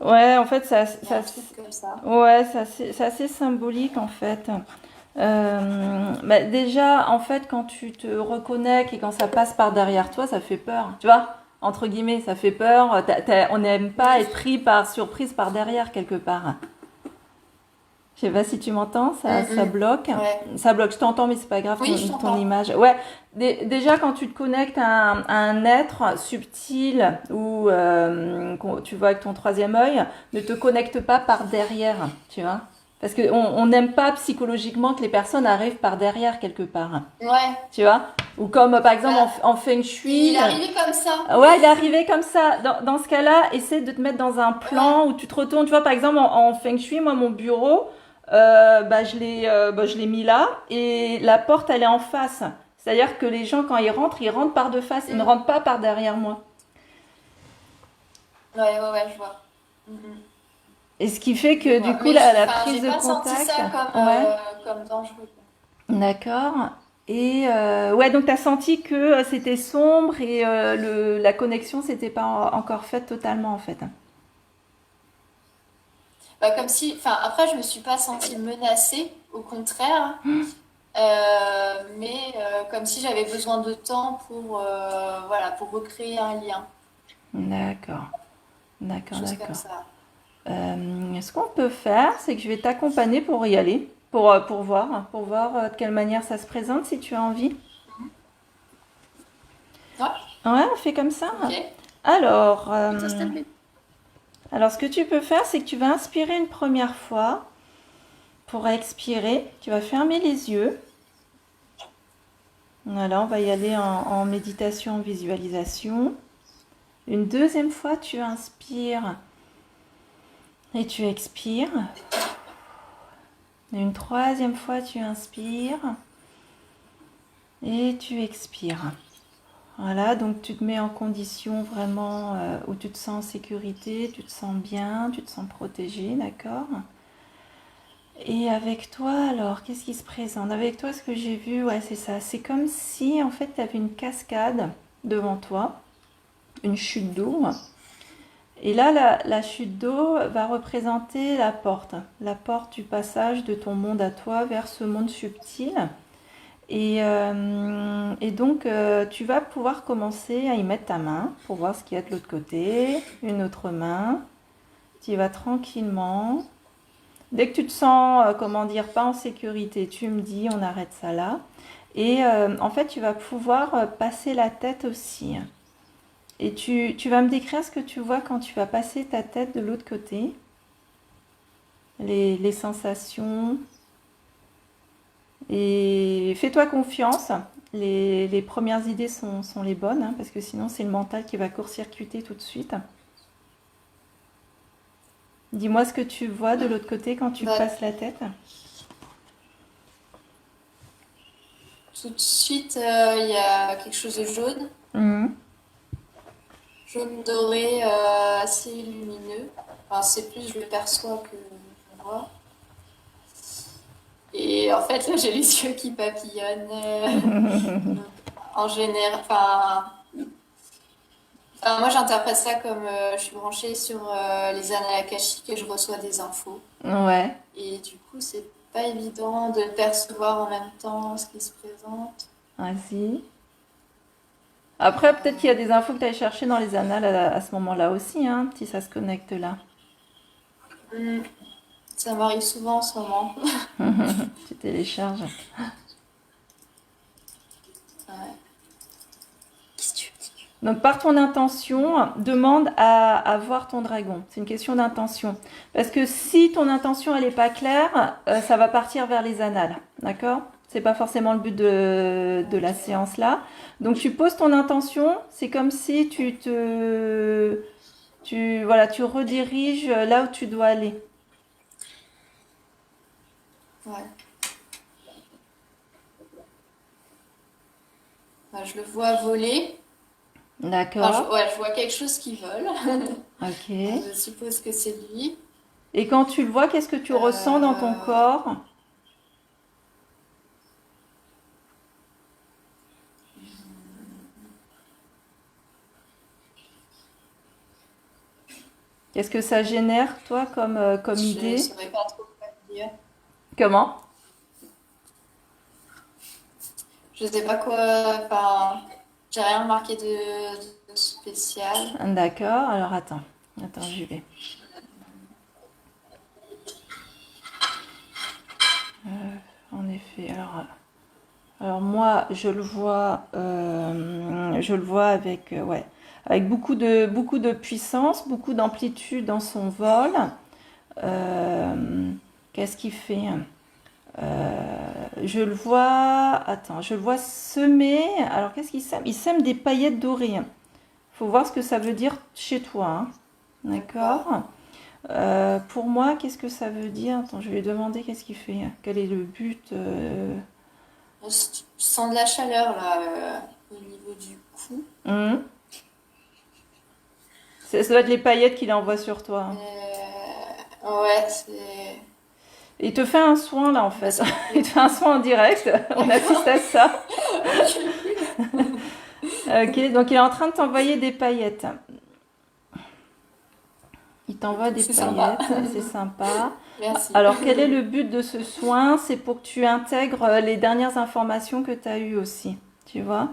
Ouais, en fait, il y a un truc comme ça. ouais, c'est assez symbolique, en fait. Bah, déjà, en fait, quand tu te reconnectes et quand ça passe par derrière toi, ça fait peur. Tu vois, entre guillemets, ça fait peur. On n'aime pas être pris par surprise par derrière quelque part. Je sais pas si tu m'entends, ça Mhm. bloque. Ouais. Ça bloque, je t'entends, mais c'est pas grave, Oui, je ton t'entends. image. Ouais, déjà quand tu te connectes à un être subtil ou tu vois avec ton troisième œil, ne te connecte pas par derrière, tu vois. Parce qu'on on n'aime pas psychologiquement que les personnes arrivent par derrière quelque part, Ouais. tu vois. Ou comme par exemple Bah, en Feng il Shui. est arrivé comme ça. Ouais, il est arrivé comme ça. Dans ce cas-là, essaie de te mettre dans un Ouais. plan où tu te retournes. Tu vois, par exemple, en Feng Shui, moi, mon bureau, je l'ai mis là et la porte, elle est en face. C'est-à-dire que les gens, quand ils rentrent par de face. Ils ne Mm. rentrent pas par derrière moi. Ouais, je vois. Mhm. Et ce qui fait Je que, vois. du coup, Mais la enfin, prise j'ai de pas senti contact. ça Ouais, comme dangereux. d'accord. Et ouais, donc tu as senti que c'était sombre et la connexion, s'était pas encore faite totalement, en fait. Bah, comme si, enfin, après, je me suis pas sentie menacée, au contraire, mais comme si j'avais besoin de temps pour, voilà, pour recréer un lien, D'accord, quelque d'accord, chose comme d'accord. ça. Ce qu'on peut faire, c'est que je vais t'accompagner pour y aller, pour voir de quelle manière ça se présente, si tu as envie. Ouais, Ouais, on fait comme ça. ok. Alors, Tout à fait. alors, ce que tu peux faire, c'est que tu vas inspirer une première fois. Pour expirer, tu vas fermer les yeux. Voilà, on va y aller en méditation, en visualisation. Une deuxième fois, tu inspires et tu expires. Et une troisième fois, tu inspires et tu expires. Voilà, donc tu te mets en condition vraiment où tu te sens en sécurité, tu te sens bien, tu te sens protégé, d'accord? Et avec toi, alors, qu'est-ce qui se présente? Avec toi, ce que j'ai vu, ouais, c'est ça. C'est comme si, en fait, tu avais une cascade devant toi, une chute d'eau. Et là, la chute d'eau va représenter la porte du passage de ton monde à toi vers ce monde subtil. Et donc, tu vas pouvoir commencer à y mettre ta main pour voir ce qu'il y a de l'autre côté, une autre main. Tu y vas tranquillement. Dès que tu te sens, comment dire, pas en sécurité, tu me dis, on arrête ça là. Et en fait, tu vas pouvoir passer la tête aussi. Et tu vas me décrire ce que tu vois quand tu vas passer ta tête de l'autre côté. Les sensations. Et fais-toi confiance. Les premières idées sont les bonnes, hein, parce que sinon c'est le mental qui va court-circuiter tout de suite. Dis-moi ce que tu vois de l'autre côté quand tu Bah, passes la tête. tout de suite, il y a quelque chose de jaune, Mhm. jaune doré, assez lumineux. Enfin, c'est plus je le perçois que je vois. Et en fait, là, j'ai les yeux qui papillonnent. Donc, en général, moi, j'interprète ça comme je suis branchée sur les annales akashiques et je reçois des infos. Ouais, Et du coup, c'est pas évident de percevoir en même temps ce qui se présente. vas-y. Après, peut-être qu'il y a des infos que tu as chercher dans les annales à ce moment-là aussi, hein, si ça se connecte là. Hmm, ça m'arrive souvent en ce moment. Tu télécharges. Ouais. Qu'est-ce que tu veux dire? Donc, par ton intention, demande à voir ton dragon. C'est une question d'intention. Parce que si ton intention, elle n'est pas claire, ça va partir vers les annales. D'accord? C'est pas forcément le but de la séance là. Donc, tu poses ton intention. C'est comme si voilà, tu rediriges là où tu dois aller. Ouais. Bah, je le vois voler. D'accord? Ouais, je vois quelque chose qui vole. Ok. Je suppose que c'est lui. Et quand tu le vois, qu'est-ce que tu ressens dans ton Euh, corps? Qu'est-ce que ça génère, toi, comme je idée? saurais pas trop quoi dire. Comment? Je sais pas quoi. Enfin, j'ai rien remarqué de spécial. D'accord, alors attends, j'y vais. En effet, alors moi, je le vois avec, ouais, avec beaucoup de puissance, beaucoup d'amplitude dans son vol. Euh, Qu'est-ce qu'il fait? Je le vois semer. Alors, qu'est-ce qu'il sème? Il sème des paillettes dorées. Faut voir ce que ça veut dire chez toi, hein. D'accord. D'accord? Pour moi, qu'est-ce que ça veut dire? Attends, je vais lui demander qu'est-ce qu'il fait. Quel est le but? Je sens de la chaleur là au niveau du cou. Hum. Ça doit être les paillettes qu'il envoie sur toi, hein. Ouais, c'est. Il te fait un soin là en Bah, fait. ça me Il plaît. te fait un soin en direct. On D'accord. assiste à ça. Ok, donc il est en train de t'envoyer des paillettes. Il t'envoie des C'est sympa. paillettes, c'est sympa. Merci. Alors, quel est le but de ce soin? C'est pour que tu intègres les dernières informations que tu as eues aussi. Tu vois?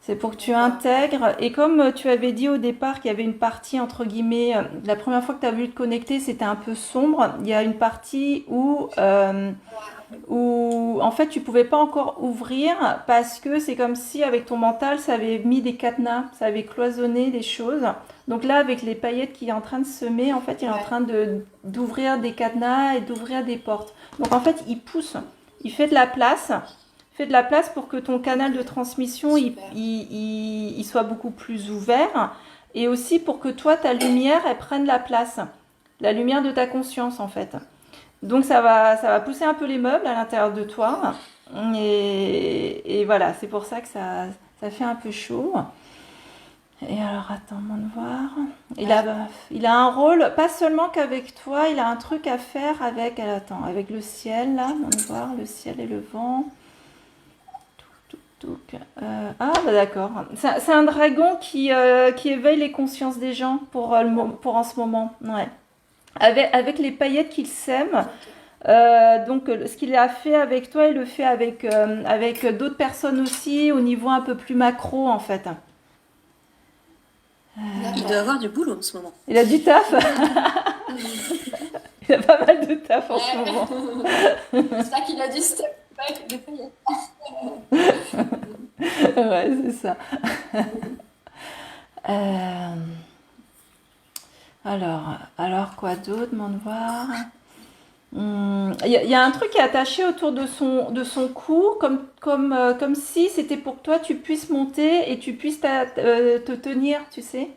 C'est pour que tu D'accord. intègres. Et comme tu avais dit au départ qu'il y avait une partie, entre guillemets, la première fois que tu as voulu te connecter, c'était un peu sombre. Il y a une partie où en fait tu pouvais pas encore ouvrir parce que c'est comme si avec ton mental ça avait mis des cadenas, ça avait cloisonné des choses. Donc là avec les paillettes qu'il est en train de semer, en fait il est en Ouais. train d'ouvrir des cadenas et d'ouvrir des portes. Donc en fait il pousse, il fait de la place fais de la place pour que ton canal de transmission Super. il soit beaucoup plus ouvert et aussi pour que toi, ta lumière, elle prenne la place. La lumière de ta conscience, en fait. Donc, ça va pousser un peu les meubles à l'intérieur de toi. Et voilà, c'est pour ça que ça fait un peu chaud. Et alors, attends, de voir. Il a un rôle, pas seulement qu'avec toi, il a un truc à faire avec le ciel, là, de voir, le ciel et le vent. Ah, bah d'accord. C'est un dragon qui éveille les consciences des gens pour en ce moment. Ouais. Avec les paillettes qu'il sème. Donc, ce qu'il a fait avec toi, il le fait avec d'autres personnes aussi, au niveau un peu plus macro, en fait. Il doit avoir du boulot en ce moment. Il a du taf. Il a pas mal de taf en ce moment. C'est ça qu'il a dit, step back de paillettes. Ouais, c'est ça. Alors quoi d'autre, demande voir. Il y a un truc qui est attaché autour de son cou, comme si c'était pour que toi tu puisses monter et tu puisses te tenir, tu sais.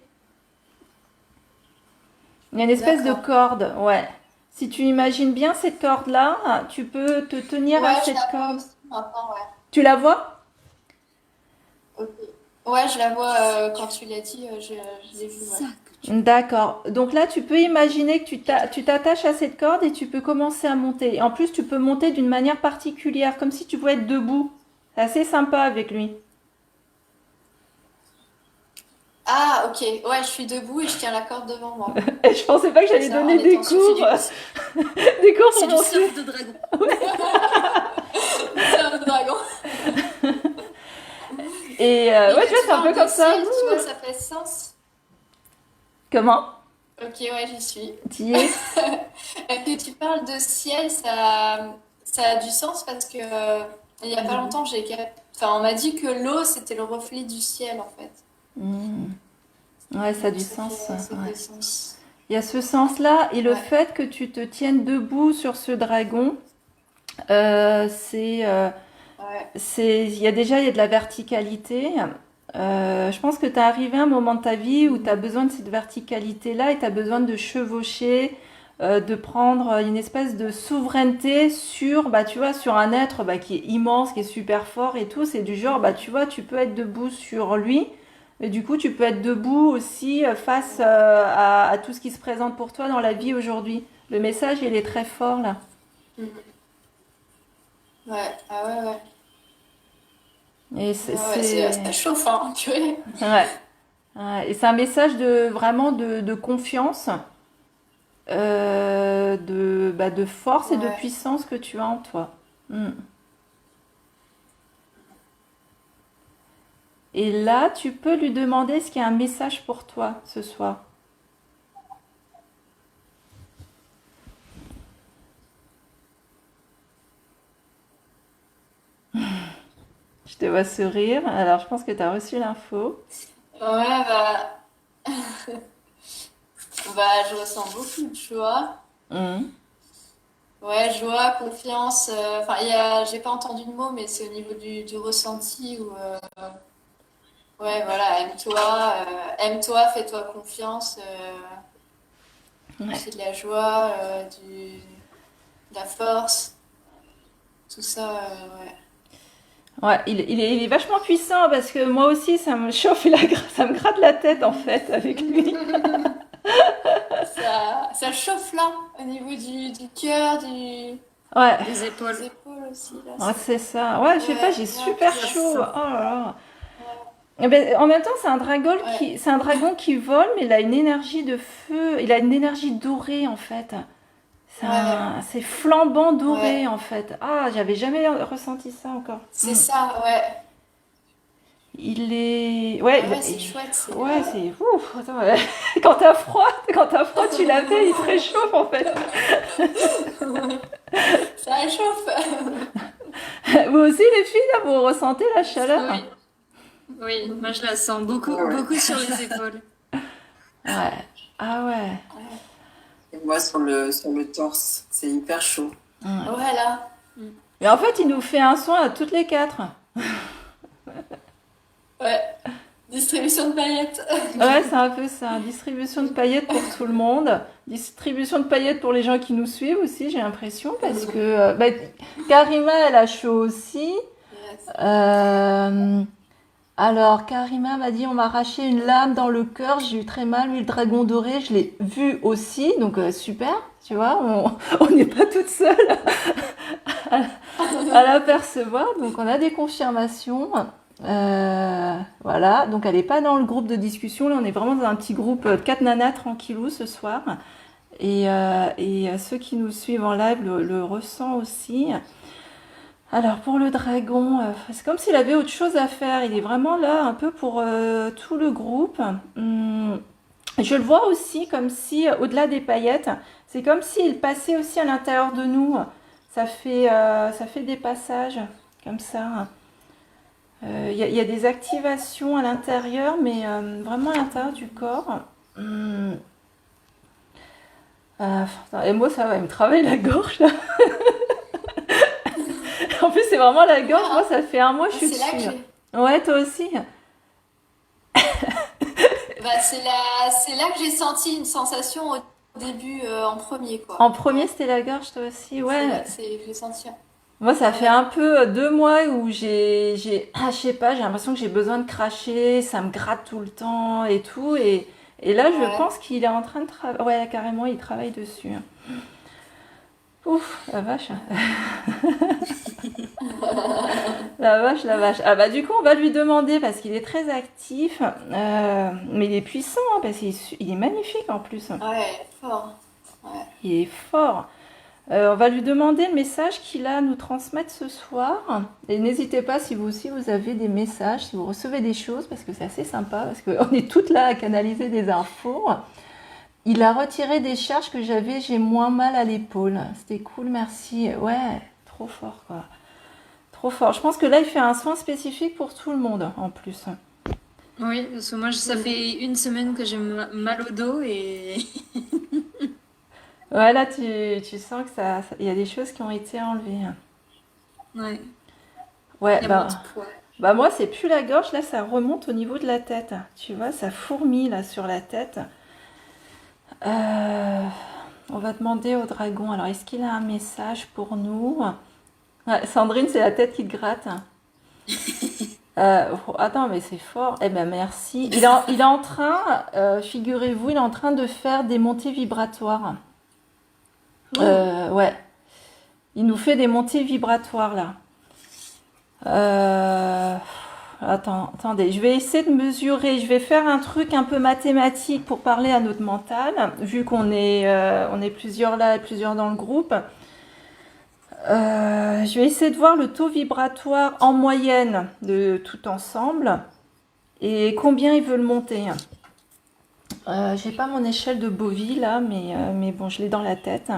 Il y a une espèce de corde, ouais. Si tu imagines bien cette corde-là, tu peux te tenir à cette corde. Maintenant, ouais. Tu la vois? Ok. Ouais, je la vois quand tu l'as dit, je l'ai vue. Ouais. D'accord. Donc là, tu peux imaginer que tu t'attaches à cette corde et tu peux commencer à monter. Et en plus, tu peux monter d'une manière particulière, comme si tu pouvais être debout. C'est assez sympa avec lui. Ah, ok. Ouais, je suis debout et je tiens la corde devant moi. Et je pensais pas que j'allais Ça, donner en des étant cours, des cours C'est pour du monter. surf de dragon. C'est un dragon. Et ouais, tu vois, c'est un peu comme ça. Ciel, tu vois, ça fait sens. Comment? Ok, ouais, j'y suis. Tu y es? Que tu parles de ciel, ça a du sens parce que il y a pas longtemps, on m'a dit que l'eau, c'était le reflet du ciel, en fait. Ouais, ça a du Ça sens. fait Ouais. sens. Il y a ce sens-là et le Ouais. fait que tu te tiennes debout sur ce dragon, c'est Ouais. il y a de la verticalité. Je pense que tu es arrivé à un moment de ta vie où tu as besoin de cette verticalité-là et tu as besoin de chevaucher, de prendre une espèce de souveraineté sur, bah, tu vois, sur un être qui est immense, qui est super fort et tout. C'est du genre, bah, tu vois, tu peux être debout sur lui. Et du coup, tu peux être debout aussi face à tout ce qui se présente pour toi dans la vie aujourd'hui. Le message, il est très fort là. Mhm. Ouais. Ah ouais, ouais. Et Ça chauffe, hein, tu vois. Ouais. Ouais. Et c'est un message vraiment de confiance, de force et de Ouais. puissance que tu as en toi. Mm. Et là, tu peux lui demander ce qu'il y a un message pour toi ce soir. Je te vois sourire. Alors, je pense que tu as reçu l'info. Ouais, bah, je ressens beaucoup de joie. Mm. Ouais, joie, confiance. Enfin, j'ai pas entendu de mots, mais c'est au niveau du ressenti où, ouais, voilà, aime-toi, fais-toi confiance. Ouais. C'est de la joie, de la force, tout ça, ouais. Ouais, il est vachement puissant parce que moi aussi, ça me chauffe et ça me gratte la tête en fait avec lui. Ça chauffe là, au niveau du cœur, Ouais, Les épaules. des épaules aussi, là. ouais, c'est ça. Ouais, je sais pas, Ouais, j'ai ouais, super ça chaud. sent. Oh là là. Eh ben, en même temps, ouais, c'est un dragon qui vole, mais il a une énergie de feu. Il a une énergie dorée en fait. ouais, C'est flambant doré ouais. en fait. Ah, j'avais jamais ressenti ça encore. C'est ça, ouais. Il est. Ouais, Ah ouais, c'est chouette. ouais, c'est. Ouf, attends, ouais. Quand t'as froid, tu l'avais, il te réchauffe en fait. Ça réchauffe. Vous aussi, les filles, là, vous ressentez la chaleur? Oui. Oui, moi je la sens beaucoup sur les épaules. Ouais. Ah ouais. Et moi, sur le torse, c'est hyper chaud. Ouais. Voilà. Et en fait, il nous fait un soin à toutes les quatre. Ouais. Distribution de paillettes. Ouais, c'est un peu ça. Distribution de paillettes pour tout le monde. Distribution de paillettes pour les gens qui nous suivent aussi, j'ai l'impression, parce que Karima, elle a chaud aussi. Yes. Alors, Karima m'a dit, on m'a arraché une lame dans le cœur, j'ai eu très mal, lui, le dragon doré, je l'ai vu aussi, donc super, tu vois, on n'est pas toute seule à l'apercevoir, donc on a des confirmations. Voilà, donc elle n'est pas dans le groupe de discussion, là on est vraiment dans un petit groupe de 4 nanas tranquillou ce soir, et ceux qui nous suivent en live le ressentent aussi. Alors pour le dragon, c'est comme s'il avait autre chose à faire. Il est vraiment là un peu pour tout le groupe. Je le vois aussi comme si, au-delà des paillettes, c'est comme s'il passait aussi à l'intérieur de nous. Ça fait des passages comme ça. Il y a des activations à l'intérieur, mais vraiment à l'intérieur du corps. Et moi, ça va, il me travaille la gorge là. En plus, c'est vraiment la gorge. Moi, ça fait un mois que je suis C'est là que dessus. j'ai. Ouais, toi aussi. Bah, c'est là que j'ai senti une sensation au début en premier, quoi. En premier, c'était la gorge, toi aussi. C'est là Ouais. que j'ai senti. Moi, ça fait Ouais. un peu 2 mois où je sais pas, j'ai l'impression que j'ai besoin de cracher, ça me gratte tout le temps et tout. Et là, je Ouais. pense qu'il est en train de travailler. Ouais, carrément, il travaille dessus. Ouf, la vache. La vache, la vache. Ah bah du coup, on va lui demander parce qu'il est très actif, mais il est puissant hein, parce qu'il est magnifique en plus. Ouais, fort. Ouais. Il est fort. On va lui demander le message qu'il a à nous transmettre ce soir. Et n'hésitez pas si vous aussi vous avez des messages, si vous recevez des choses, parce que c'est assez sympa, parce qu'on est toutes là à canaliser des infos. Il a retiré des charges que j'avais, j'ai moins mal à l'épaule. C'était cool, merci. Ouais, trop fort quoi. Trop fort. Je pense que là, il fait un soin spécifique pour tout le monde en plus. Oui, parce que moi, ça fait une semaine que j'ai mal au dos et Ouais, là, tu sens que il y a des choses qui ont été enlevées. ouais, Ouais, il y a moins de poids. bah moi, c'est plus la gorge, là, ça remonte au niveau de la tête. Tu vois, ça fourmille là sur la tête. On va demander au dragon. Alors, est-ce qu'il a un message pour nous? Ouais, Sandrine, c'est la tête qui te gratte. Attends, mais c'est fort. Eh ben merci. Il est en train, figurez-vous, il est en train de faire des montées vibratoires. Ouais, il nous fait des montées vibratoires là. Attendez, je vais essayer de mesurer. Je vais faire un truc un peu mathématique pour parler à notre mental, vu on est plusieurs là et plusieurs dans le groupe. Je vais essayer de voir le taux vibratoire en moyenne de tout ensemble et combien il veut le monter. J'ai pas mon échelle de Bovie là, mais bon, je l'ai dans la tête.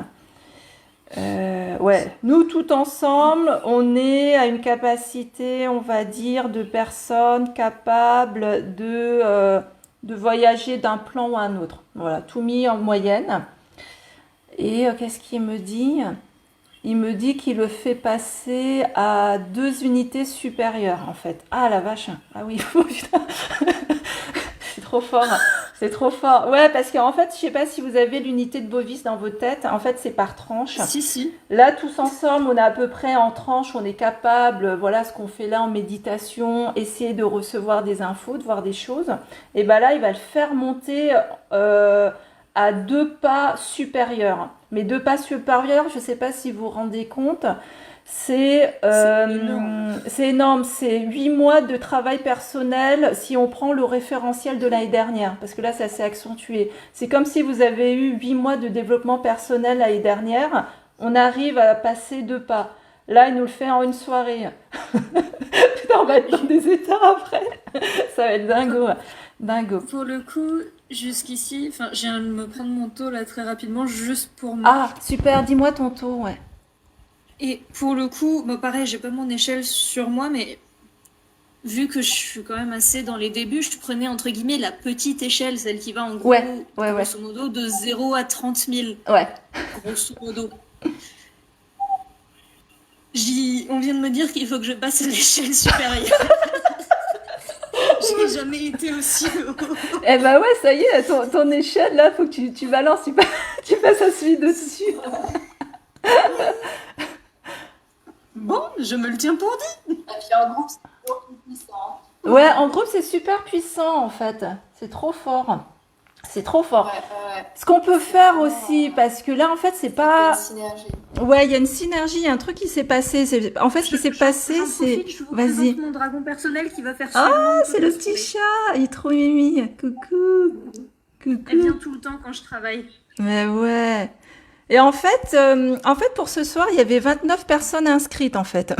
Ouais, nous tout ensemble, on est à une capacité, on va dire, de personnes capables de voyager d'un plan à un autre. Voilà, tout mis en moyenne. Et qu'est-ce qu'il me dit? Il me dit qu'il le fait passer à 2 unités supérieures, en fait. Ah, la vache. Ah oui, putain. C'est trop fort. C'est trop fort. Ouais, parce qu'en fait, je sais pas si vous avez l'unité de Bovis dans vos têtes. En fait, c'est par tranche. Si. Là, tous ensemble, on est à peu près en tranche. On est capable, voilà ce qu'on fait là en méditation, essayer de recevoir des infos, de voir des choses. Et ben là, il va le faire monter à 2 pas supérieurs. Mais 2 pas supérieurs, je ne sais pas si vous vous rendez compte, c'est énorme. C'est 8 mois de travail personnel si on prend le référentiel de l'année dernière. Parce que là, ça s'est accentué. C'est comme si vous avez eu 8 mois de développement personnel l'année dernière. On arrive à passer 2 pas. Là, il nous le fait en une soirée. Putain, on va être dans des états après. Ça va être dingo. Dingo. Pour le coup, jusqu'ici, enfin, je viens de me prendre mon taux là très rapidement, juste pour moi. Ah, super, dis-moi ton taux, ouais. Et pour le coup, bah pareil, j'ai pas mon échelle sur moi, mais vu que je suis quand même assez dans les débuts, je prenais entre guillemets la petite échelle, celle qui va en gros, Ouais. grosso modo, de 0 à 30 000, Ouais. grosso modo. On vient de me dire qu'il faut que je passe à l'échelle supérieure. J'ai jamais été aussi haut. Eh ben ouais, ça y est, ton échelle, là, faut que tu balances, tu passes à celui dessus. Bon, je me le tiens pour dit. Et puis en groupe, c'est toujours plus puissant. Ouais, en groupe, c'est super puissant, en fait. C'est trop fort. C'est trop fort. Ouais. Ce qu'on peut faire vraiment, aussi, parce que là, en fait, c'est Il y a pas... une synergie. Ouais, il y a une synergie, il y a un truc qui s'est passé. En fait, ce qui s'est passé, J'en c'est... profite, je vous Vas-y. présente mon dragon personnel qui va faire Ah, sûrement c'est le tout petit trouver. chat. Il est trop mimi. Coucou. Elle Coucou. vient tout le temps quand je travaille. Mais ouais. Et en fait, pour ce soir, il y avait 29 personnes inscrites, en fait.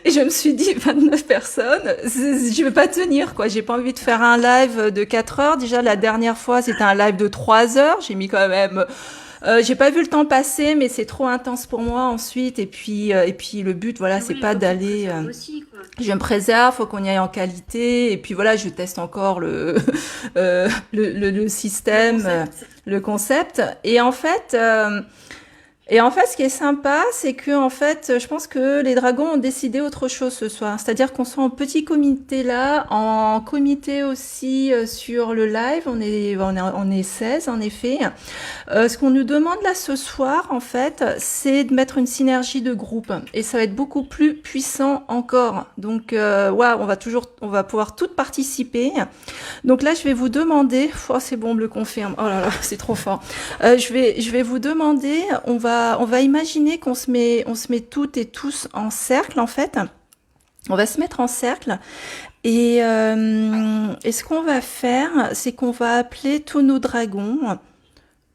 Et je me suis dit, 29 personnes, je vais pas tenir, quoi. J'ai pas envie de faire un live de 4 heures. Déjà, la dernière fois, c'était un live de 3 heures. J'ai mis quand même... j'ai pas vu le temps passer, mais c'est trop intense pour moi ensuite. Et puis le but, voilà, c'est Oui, pas faut d'aller... qu'on préserve aussi, quoi. Je me préserve, faut qu'on y aille en qualité. Et puis voilà, je teste encore le système, le concept. Et en fait, ce qui est sympa, c'est que en fait, je pense que les dragons ont décidé autre chose ce soir. C'est-à-dire qu'on soit en petit comité là, en comité aussi sur le live. On est 16 en effet. Ce qu'on nous demande là ce soir, en fait, c'est de mettre une synergie de groupe. Et ça va être beaucoup plus puissant encore. Donc, on va pouvoir toutes participer. Donc là, je vais vous demander, oh, c'est bon, on me le confirme. Oh là là, c'est trop fort. Je vais vous demander, on va imaginer qu'on se met toutes et tous en cercle, en fait. On va se mettre en cercle. Et ce qu'on va faire, c'est qu'on va appeler tous nos dragons,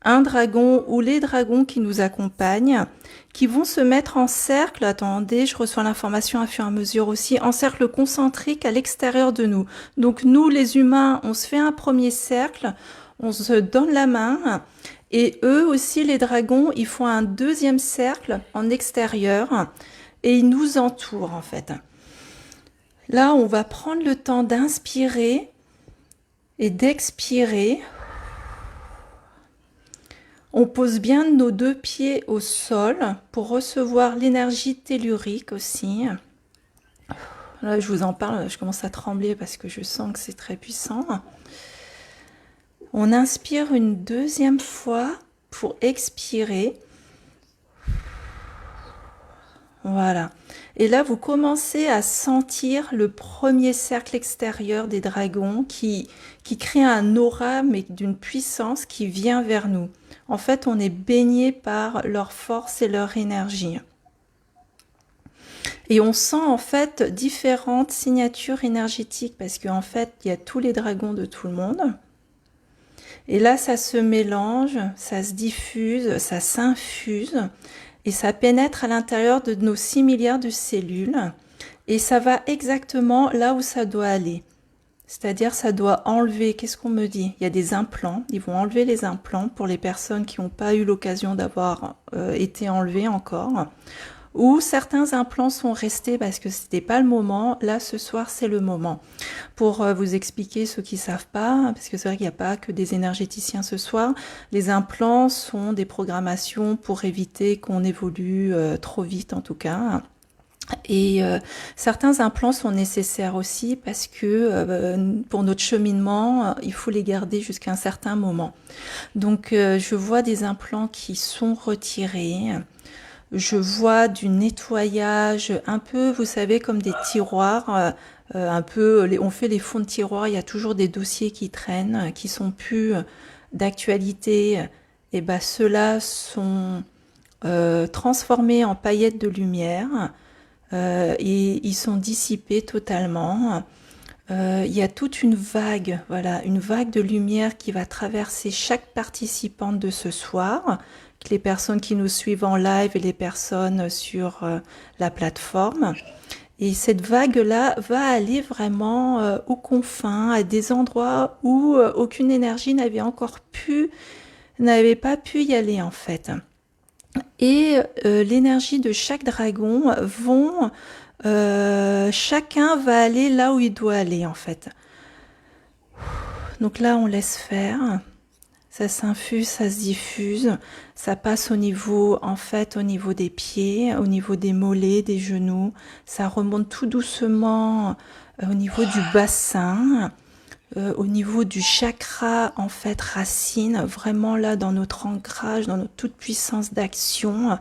un dragon ou les dragons qui nous accompagnent, qui vont se mettre en cercle. Attendez, je reçois l'information à fur et à mesure aussi, en cercle concentrique à l'extérieur de nous. Donc nous, les humains, on se fait un premier cercle, on se donne la main, et eux aussi, les dragons, ils font un deuxième cercle en extérieur, et ils nous entourent en fait. Là, on va prendre le temps d'inspirer et d'expirer. On pose bien nos 2 pieds au sol pour recevoir l'énergie tellurique aussi. Là, je vous en parle, je commence à trembler parce que je sens que c'est très puissant. On inspire une deuxième fois pour expirer. Voilà. Et là, vous commencez à sentir le premier cercle extérieur des dragons qui crée un aura, mais d'une puissance qui vient vers nous. En fait, on est baigné par leur force et leur énergie. Et on sent en fait différentes signatures énergétiques parce qu'en fait, il y a tous les dragons de tout le monde. Et là, ça se mélange, ça se diffuse, ça s'infuse et ça pénètre à l'intérieur de nos 6 milliards de cellules et ça va exactement là où ça doit aller. C'est-à-dire, ça doit enlever, qu'est-ce qu'on me dit? Il y a des implants, ils vont enlever les implants pour les personnes qui n'ont pas eu l'occasion d'avoir été enlevés encore. Ou certains implants sont restés parce que c'était pas le moment. Là, ce soir, c'est le moment. Pour vous expliquer ceux qui savent pas, parce que c'est vrai qu'il n'y a pas que des énergéticiens ce soir, les implants sont des programmations pour éviter qu'on évolue trop vite en tout cas. Et certains implants sont nécessaires aussi parce que pour notre cheminement, il faut les garder jusqu'à un certain moment. Donc, je vois des implants qui sont retirés. Je vois du nettoyage, un peu, vous savez, comme des tiroirs, on fait les fonds de tiroirs, il y a toujours des dossiers qui traînent, qui sont plus d'actualité. Et ben, ceux-là sont transformés en paillettes de lumière et ils sont dissipés totalement. Il y a toute une vague, voilà, une vague de lumière qui va traverser chaque participante de ce soir, les personnes qui nous suivent en live et les personnes sur la plateforme. Et cette vague-là va aller vraiment aux confins, à des endroits où aucune énergie n'avait pas pu y aller en fait. Et l'énergie de chaque dragon chacun va aller là où il doit aller en fait. Donc là, on laisse faire. Ça s'infuse, ça se diffuse, ça passe au niveau, en fait, au niveau des pieds, au niveau des mollets, des genoux. Ça remonte tout doucement au niveau du bassin, au niveau du chakra, en fait, racine, vraiment là dans notre ancrage, dans notre toute puissance d'action.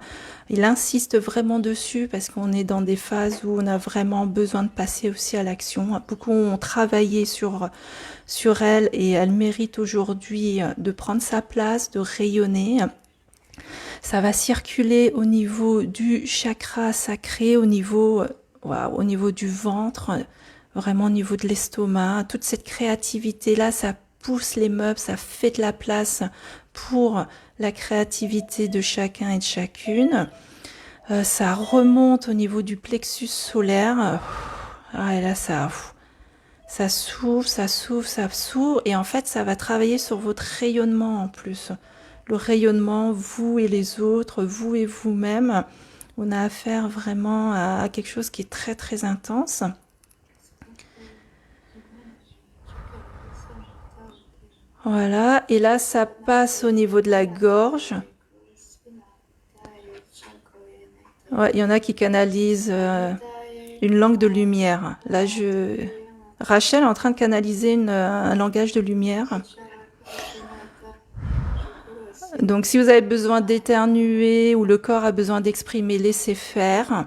Il insiste vraiment dessus parce qu'on est dans des phases où on a vraiment besoin de passer aussi à l'action. Beaucoup ont travaillé sur elle et elle mérite aujourd'hui de prendre sa place, de rayonner. Ça va circuler au niveau du chakra sacré, au niveau du ventre, vraiment au niveau de l'estomac. Toute cette créativité-là, ça pousse les meubles, ça fait de la place pour la créativité de chacun et de chacune. Ça remonte au niveau du plexus solaire. Et là, ça s'ouvre, ça s'ouvre, ça s'ouvre. Et en fait, ça va travailler sur votre rayonnement en plus. Le rayonnement, vous et les autres, vous et vous-même. On a affaire vraiment à quelque chose qui est très, très intense. Voilà. Et là, ça passe au niveau de la gorge. Ouais, il y en a qui canalisent une langue de lumière. Là, Rachel est en train de canaliser un langage de lumière. Donc, si vous avez besoin d'éternuer ou le corps a besoin d'exprimer, laissez faire.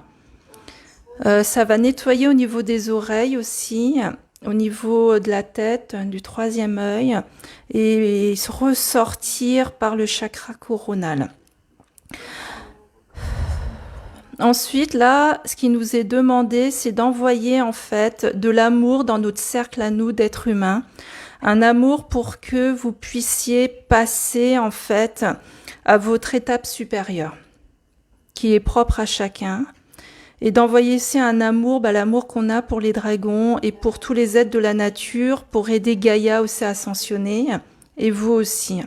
Ça va nettoyer au niveau des oreilles aussi, au niveau de la tête, du troisième œil, et ressortir par le chakra coronal. Ensuite, là, ce qui nous est demandé, c'est d'envoyer en fait de l'amour dans notre cercle à nous d'êtres humains. Un amour pour que vous puissiez passer en fait à votre étape supérieure, qui est propre à chacun. Et d'envoyer ici un amour, l'amour qu'on a pour les dragons et pour tous les êtres de la nature, pour aider Gaïa aussi à ascensionner, et vous aussi.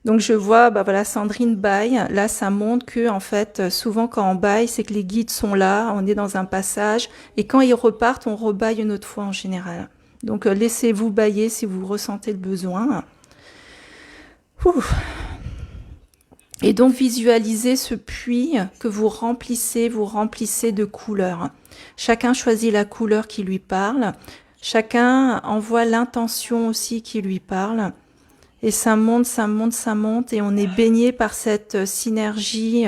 Donc je vois, voilà, Sandrine baille. Là, ça montre que en fait, souvent quand on baille, c'est que les guides sont là, on est dans un passage, et quand ils repartent, on rebaille une autre fois en général. Donc laissez-vous bailler si vous ressentez le besoin. Ouf. Et donc visualisez ce puits que vous remplissez de couleurs. Chacun choisit la couleur qui lui parle. Chacun envoie l'intention aussi qui lui parle. Et ça monte, ça monte, ça monte. Et on est baigné par cette synergie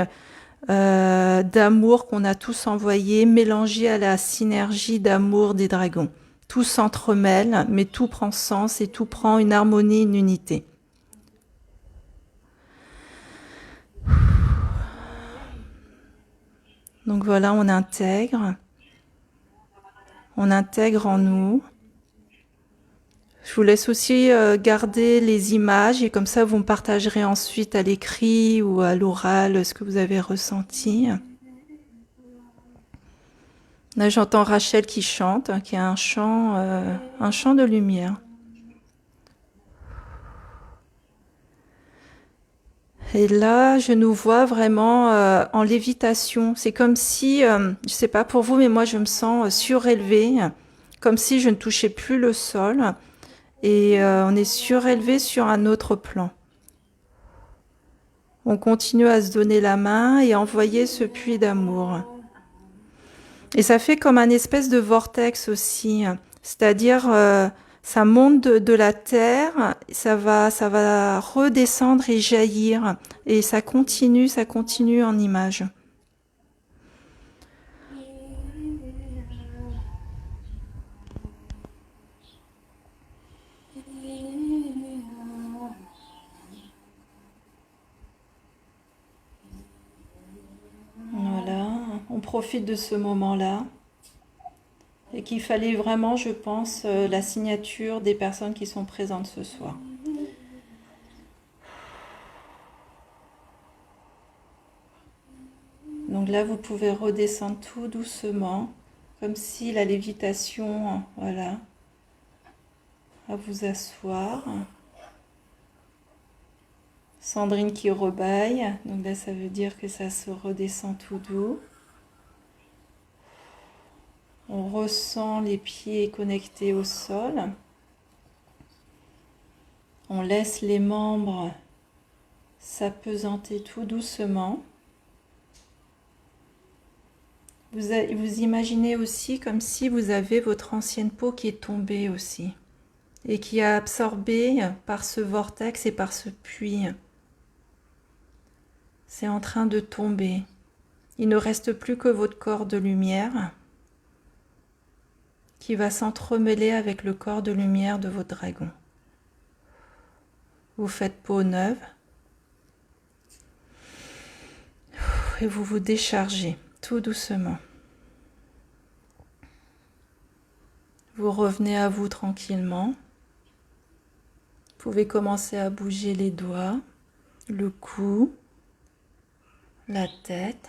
d'amour qu'on a tous envoyé, mélangée à la synergie d'amour des dragons. Tout s'entremêle, mais tout prend sens et tout prend une harmonie, une unité. Donc voilà, on intègre en nous. Je vous laisse aussi garder les images et comme ça vous me partagerez ensuite à l'écrit ou à l'oral ce que vous avez ressenti. Là j'entends Rachel qui chante, qui a un chant de lumière. Et là, je nous vois vraiment en lévitation. C'est comme si, je sais pas pour vous, mais moi je me sens surélevée, comme si je ne touchais plus le sol. Et on est surélevé sur un autre plan. On continue à se donner la main et envoyer ce puits d'amour. Et ça fait comme un espèce de vortex aussi. C'est-à-dire, ça monte de la terre, ça va redescendre et jaillir. Et ça continue en image. Voilà, on profite de ce moment-là. Et qu'il fallait vraiment, je pense, la signature des personnes qui sont présentes ce soir. Donc là, vous pouvez redescendre tout doucement, comme si la lévitation, voilà, à vous asseoir. Sandrine qui rebaille, donc là, ça veut dire que ça se redescend tout doux. On ressent les pieds connectés au sol. On laisse les membres s'apesanter tout doucement. Vous imaginez aussi comme si vous avez votre ancienne peau qui est tombée aussi et qui a absorbé par ce vortex et par ce puits. C'est en train de tomber. Il ne reste plus que votre corps de lumière qui va s'entremêler avec le corps de lumière de votre dragon. Vous faites peau neuve et vous vous déchargez tout doucement. Vous revenez à vous tranquillement. Vous pouvez commencer à bouger les doigts, le cou, la tête,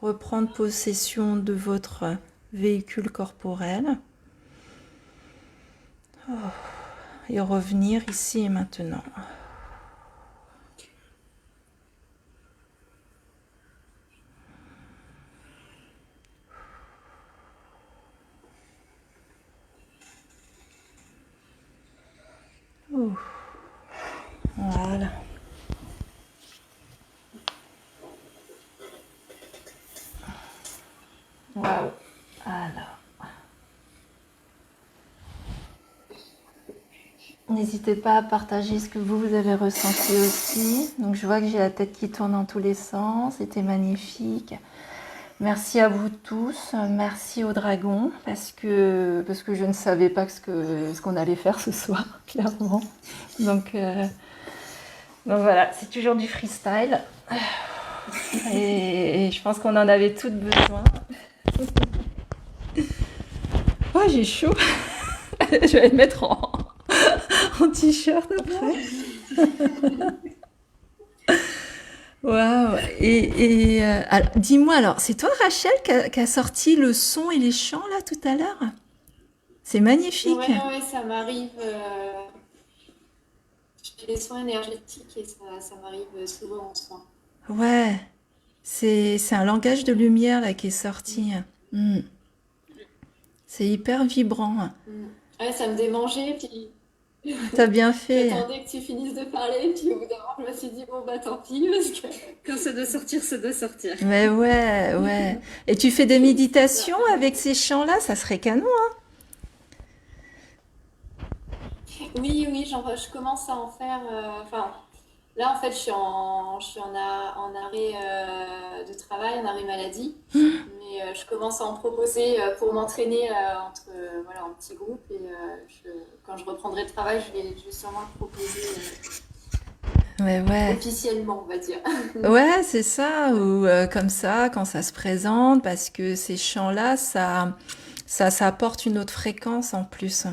reprendre possession de votre véhicule corporel et revenir ici et maintenant. Voilà. Waouh. Alors. N'hésitez pas à partager ce que vous avez ressenti aussi. Donc je vois que j'ai la tête qui tourne dans tous les sens. C'était magnifique. Merci à vous tous. Merci au dragon parce que je ne savais pas ce qu'on allait faire ce soir, clairement. Donc voilà, c'est toujours du freestyle. Et je pense qu'on en avait toutes besoin. Oh, j'ai chaud. Je vais le mettre en t-shirt après. Waouh. Alors, dis-moi, alors, c'est toi Rachel qui a sorti le son et les chants là tout à l'heure? C'est magnifique. Ouais, ça m'arrive. Je fais des soins énergétiques et ça m'arrive souvent en soins. Ouais, c'est un langage de lumière là qui est sorti. C'est hyper vibrant. Ouais, ça me démangeait, puis T'as bien fait. j'attendais que tu finisses de parler, puis au bout d'un moment, je me suis dit, bon, bah tant pis, parce que quand ça doit sortir, ça doit sortir. Mais ouais. Et tu fais des méditations avec ces chants-là, ça serait canon, hein? Oui, je commence à en faire. Enfin, là, en fait, je suis en arrêt de travail, en arrêt maladie. Mais je commence à en proposer pour m'entraîner voilà, en petits groupes. Et quand je reprendrai le travail, je vais sûrement le proposer Ouais. officiellement, on va dire. Ouais, c'est ça. Ou comme ça, quand ça se présente, parce que ces chants-là, ça apporte une autre fréquence en plus.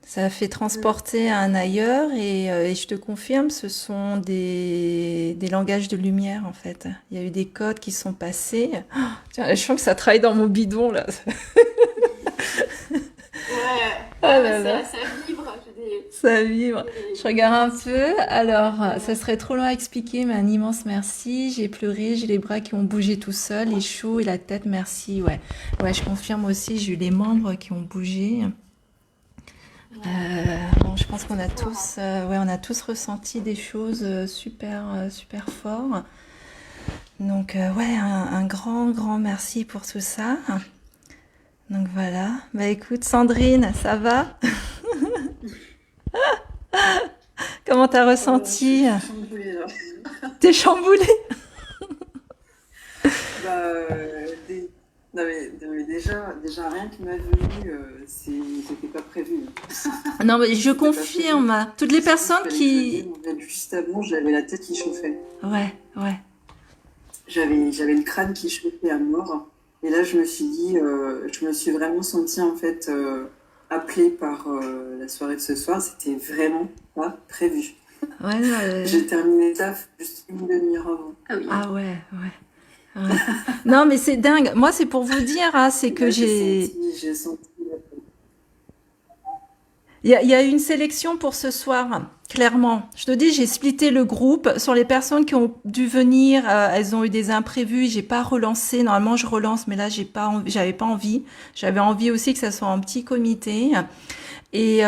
Ça fait transporter à un ailleurs et je te confirme, ce sont des langages de lumière en fait. Il y a eu des codes qui sont passés. Oh, tiens, je sens que ça travaille dans mon bidon là. Ça vibre. Ça vibre. Je regarde un peu. Alors, ça serait trop long à expliquer, mais un immense merci. J'ai pleuré, j'ai les bras qui ont bougé tout seuls, les choux et la tête, merci. Ouais, je confirme aussi, j'ai eu les membres qui ont bougé. Bon, je pense qu'on a tous ressenti des choses super fort. Donc un grand merci pour tout ça. Donc voilà. Bah écoute, Sandrine, ça va? Comment t'as ressenti? Chamboulée, là. T'es chamboulée? Non mais déjà rien qui m'est venu, c'était pas prévu. Non mais je C'était pas confirme. Toutes les personnes qui... Juste avant, j'avais la tête qui chauffait. Ouais. J'avais le crâne qui chauffait à mort. Et là, je me suis vraiment sentie en fait appelée par la soirée de ce soir. C'était vraiment pas prévu. Ouais. J'ai terminé ça juste une demi-heure avant. Ah ouais. Non mais c'est dingue. Moi c'est pour vous dire, hein, c'est que J'ai senti. Il y a une sélection pour ce soir clairement. Je te dis, j'ai splitté le groupe. Sur les personnes qui ont dû venir, elles ont eu des imprévus. J'ai pas relancé. Normalement, je relance, mais là, j'avais pas envie. J'avais envie aussi que ça soit en petit comité. Et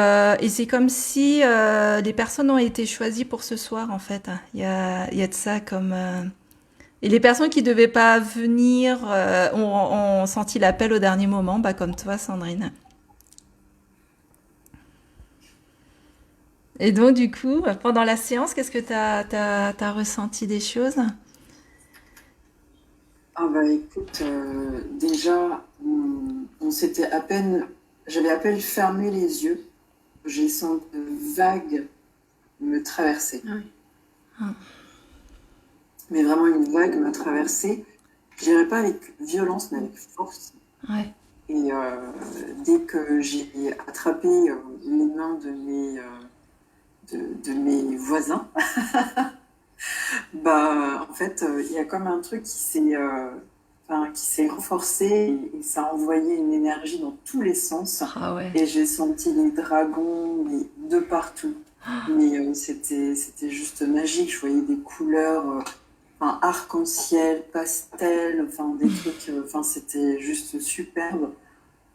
c'est comme si les personnes ont été choisies pour ce soir, en fait. Il y a de ça comme... Et les personnes qui devaient pas venir ont senti l'appel au dernier moment, bah, comme toi, Sandrine. Et donc, du coup, pendant la séance, qu'est-ce que t'as ressenti des choses? Ah bah écoute, déjà, on s'était à peine, j'avais à peine fermé les yeux, j'ai senti une vague me traverser. Ouais. Mais vraiment une vague m'a traversée, je dirais pas avec violence, mais avec force. Ouais. Et dès que j'ai attrapé les mains de mes voisins, bah, en fait, il y a comme un truc qui s'est renforcé et ça a envoyé une énergie dans tous les sens. Ah ouais. Et j'ai senti les dragons mais de partout. Mais c'était juste magique. Je voyais des couleurs, enfin, arc-en-ciel, pastel, enfin des trucs, enfin c'était juste superbe.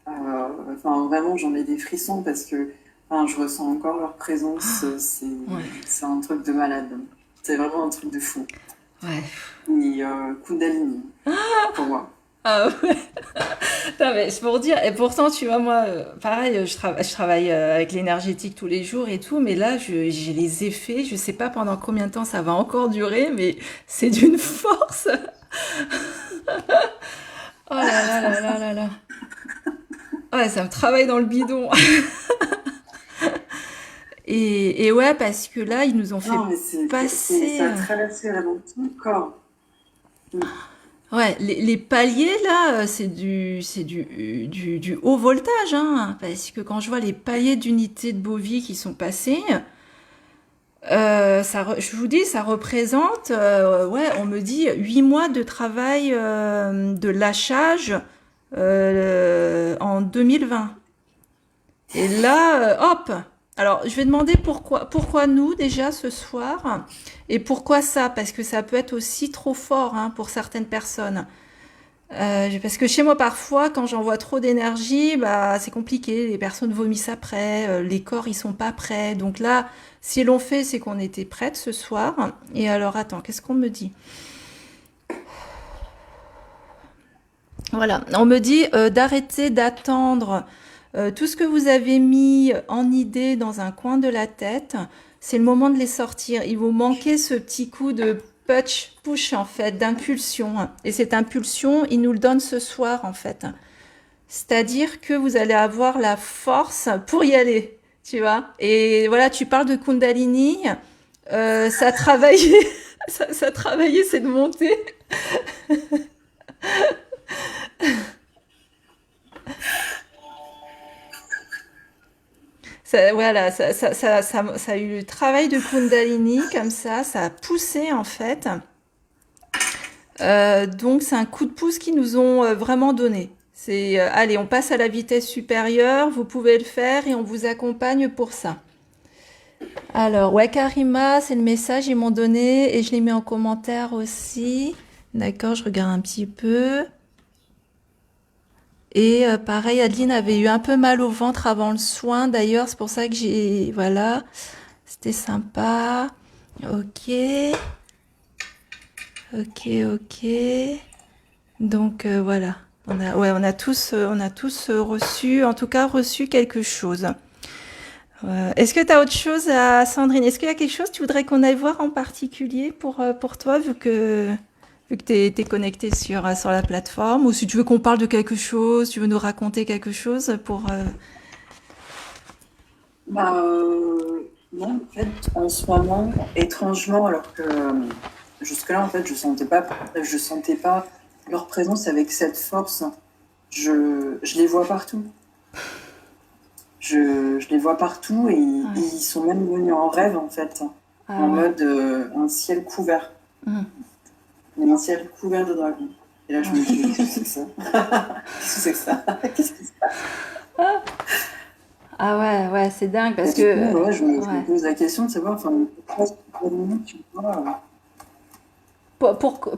Enfin vraiment, j'en ai des frissons parce que, enfin, je ressens encore leur présence. Ouais. C'est un truc de malade. C'est vraiment un truc de fou. Ouais. Et Kundalini, pour moi. Ah ouais. Putain, mais c'est pour dire. Et pourtant, tu vois, moi, pareil, je travaille avec l'énergétique tous les jours et tout, mais là, j'ai les effets. Je sais pas pendant combien de temps ça va encore durer, mais c'est d'une force. Oh là là là là là là. Ouais, ça me travaille dans le bidon. Et ouais, parce que là, ils nous ont fait Non, mais passer. ça a traversé vraiment tout le corps. Ouais, les paliers là, du haut voltage, hein, parce que quand je vois les paliers d'unités de Bovie qui sont passés, je vous dis, ça représente, ouais, on me dit 8 mois de travail de lâchage en 2020. Et là, hop! Alors, je vais demander pourquoi nous déjà ce soir, et pourquoi ça? Parce que ça peut être aussi trop fort hein, pour certaines personnes. Parce que chez moi, parfois, quand j'envoie trop d'énergie, bah, c'est compliqué. Les personnes vomissent après, les corps, ils sont pas prêts. Donc là, si l'on fait, c'est qu'on était prête ce soir. Et alors, attends, qu'est-ce qu'on me dit? Voilà, on me dit d'arrêter d'attendre tout ce que vous avez mis en idée dans un coin de la tête. C'est le moment de les sortir. Il vous manquait ce petit coup de push en fait, d'impulsion. Et cette impulsion, il nous le donne ce soir en fait. C'est-à-dire que vous allez avoir la force pour y aller, tu vois. Et voilà, tu parles de Kundalini, ça a travaillé, ça a travaillé cette montée. Voilà, ça a eu le travail de Kundalini comme ça a poussé en fait. Donc c'est un coup de pouce qu'ils nous ont vraiment donné. C'est allez, on passe à la vitesse supérieure, vous pouvez le faire et on vous accompagne pour ça. Alors, ouais, Karima, c'est le message, ils m'ont donné et je l'ai mis en commentaire aussi. D'accord, je regarde un petit peu. Et pareil, Adeline avait eu un peu mal au ventre avant le soin. D'ailleurs, c'est pour ça que voilà, c'était sympa. Ok. Donc voilà, on a tous reçu, en tout cas reçu quelque chose. Est-ce que tu as autre chose Sandrine? Est-ce qu'il y a quelque chose que tu voudrais qu'on aille voir en particulier pour toi, vu que tu es connecté sur la plateforme, ou si tu veux qu'on parle de quelque chose, tu veux nous raconter quelque chose pour... Bah, non, en fait, en ce moment, étrangement, alors que jusque-là, en fait, je sentais pas leur présence avec cette force. Je les vois partout. Je les vois partout et ils sont même venus en rêve, en fait, en mode un ciel couvert. Un ciel couvert de dragons. Et là, je me dis, qu'est-ce que c'est que ça? Qu'est-ce que c'est que ça? Qu'est-ce qui se passe? Ah ouais, c'est dingue Et parce du coup, que voilà, je me ouais. pose la question de savoir, enfin, pourquoi pour le moment, tu vois,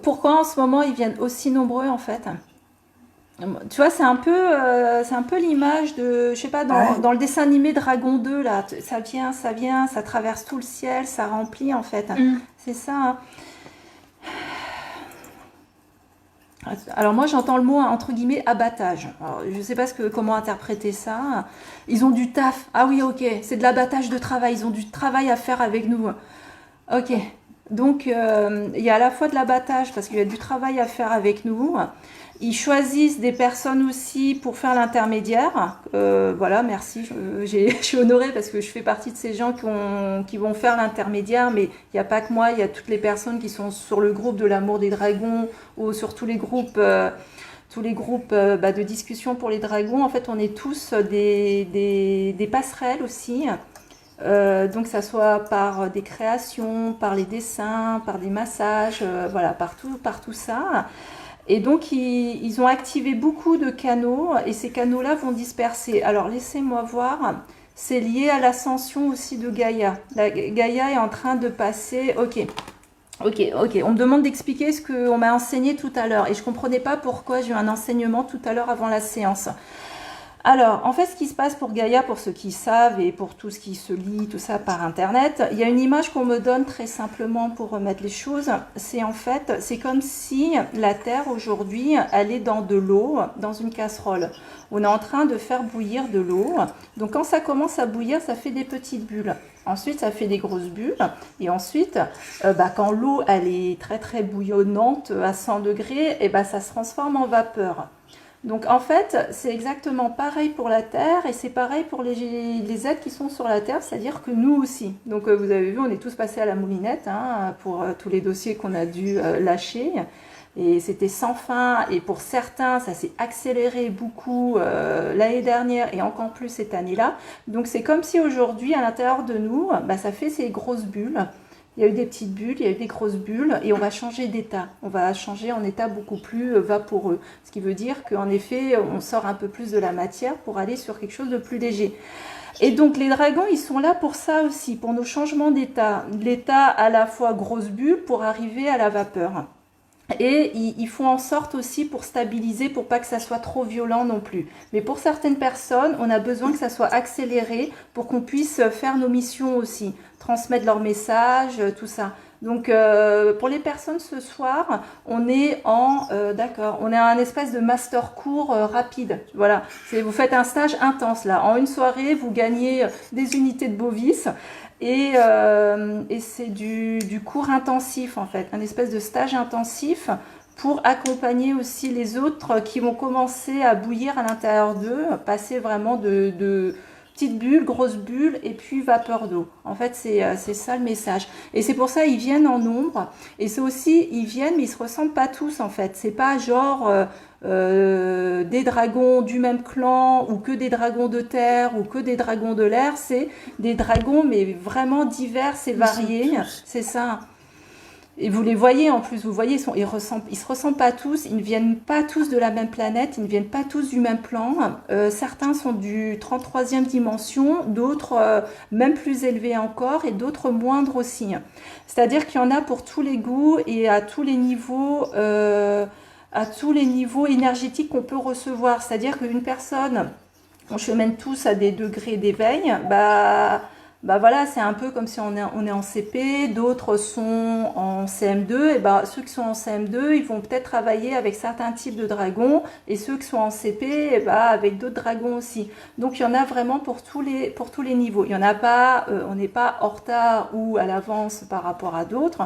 Pourquoi en ce moment ils viennent aussi nombreux en fait? Tu vois, c'est un peu l'image de, je sais pas, ah ouais, dans le dessin animé Dragon 2 là, ça vient, ça traverse tout le ciel, ça remplit en fait. Mm. C'est ça, hein. Alors moi j'entends le mot entre guillemets abattage. Alors, je sais pas comment interpréter ça. Ils ont du taf. Ah oui, ok, c'est de l'abattage de travail. Ils ont du travail à faire avec nous. Ok. Donc il y a à la fois de l'abattage parce qu'il y a du travail à faire avec nous. Ils choisissent des personnes aussi pour faire l'intermédiaire. Voilà, merci. Je suis honorée parce que je fais partie de ces gens qui vont faire l'intermédiaire. Mais il n'y a pas que moi, il y a toutes les personnes qui sont sur le groupe de l'amour des dragons ou sur tous les groupes de discussion pour les dragons. En fait, on est tous des passerelles aussi. Donc ça soit par des créations, par les dessins, par des massages, voilà, par tout ça. Et donc ils ont activé beaucoup de canaux et ces canaux-là vont disperser. Alors laissez-moi voir, c'est lié à l'ascension aussi de Gaïa. Gaïa est en train de passer. Ok. On me demande d'expliquer ce qu'on m'a enseigné tout à l'heure et je comprenais pas pourquoi j'ai eu un enseignement tout à l'heure avant la séance. Alors, en fait, ce qui se passe pour Gaïa, pour ceux qui savent et pour tout ce qui se lit, tout ça par Internet, il y a une image qu'on me donne très simplement pour remettre les choses. C'est en fait, c'est comme si la Terre aujourd'hui, elle est dans de l'eau, dans une casserole. On est en train de faire bouillir de l'eau. Donc, quand ça commence à bouillir, ça fait des petites bulles. Ensuite, ça fait des grosses bulles. Et ensuite, quand l'eau, elle est très très bouillonnante à 100 degrés, et ça se transforme en vapeur. Donc en fait, c'est exactement pareil pour la Terre et c'est pareil pour les êtres qui sont sur la Terre, c'est-à-dire que nous aussi. Donc vous avez vu, on est tous passés à la moulinette pour tous les dossiers qu'on a dû lâcher. Et c'était sans fin. Et pour certains, ça s'est accéléré beaucoup l'année dernière et encore plus cette année-là. Donc c'est comme si aujourd'hui, à l'intérieur de nous, ça fait ces grosses bulles. Il y a eu des petites bulles, il y a eu des grosses bulles, et on va changer d'état. On va changer en état beaucoup plus vaporeux. Ce qui veut dire qu'en effet, on sort un peu plus de la matière pour aller sur quelque chose de plus léger. Et donc les dragons, ils sont là pour ça aussi, pour nos changements d'état. L'état à la fois grosse bulle pour arriver à la vapeur. Et ils font en sorte aussi pour stabiliser, pour pas que ça soit trop violent non plus. Mais pour certaines personnes, on a besoin que ça soit accéléré pour qu'on puisse faire nos missions aussi, transmettre leurs messages, tout ça. Donc pour les personnes ce soir, on est d'accord, on est en un espèce de master cours rapide. Voilà, vous faites un stage intense là. En une soirée, vous gagnez des unités de bovis. Et c'est du cours intensif en fait, un espèce de stage intensif pour accompagner aussi les autres qui vont commencer à bouillir à l'intérieur d'eux, passer vraiment de petites bulles, grosses bulles et puis vapeur d'eau. En fait, c'est ça le message. Et c'est pour ça ils viennent en nombre. Et c'est aussi, ils viennent, mais ils se ressemblent pas tous en fait. C'est pas genre des dragons du même clan ou que des dragons de terre ou que des dragons de l'air. C'est des dragons, mais vraiment divers et variés. C'est ça. Et vous les voyez en plus, vous voyez, ils se ressemblent pas tous, ils ne viennent pas tous de la même planète, ils ne viennent pas tous du même plan. Certains sont du 33e dimension, d'autres même plus élevés encore et d'autres moindres aussi. C'est-à-dire qu'il y en a pour tous les goûts et à tous les niveaux énergétiques qu'on peut recevoir. C'est-à-dire qu'une personne, on chemine tous à des degrés d'éveil, voilà, c'est un peu comme si on est en CP, d'autres sont en CM2, et ceux qui sont en CM2, ils vont peut-être travailler avec certains types de dragons, et ceux qui sont en CP, avec d'autres dragons aussi. Donc il y en a vraiment pour tous les niveaux. Il y en a pas, on n'est pas en retard ou à l'avance par rapport à d'autres,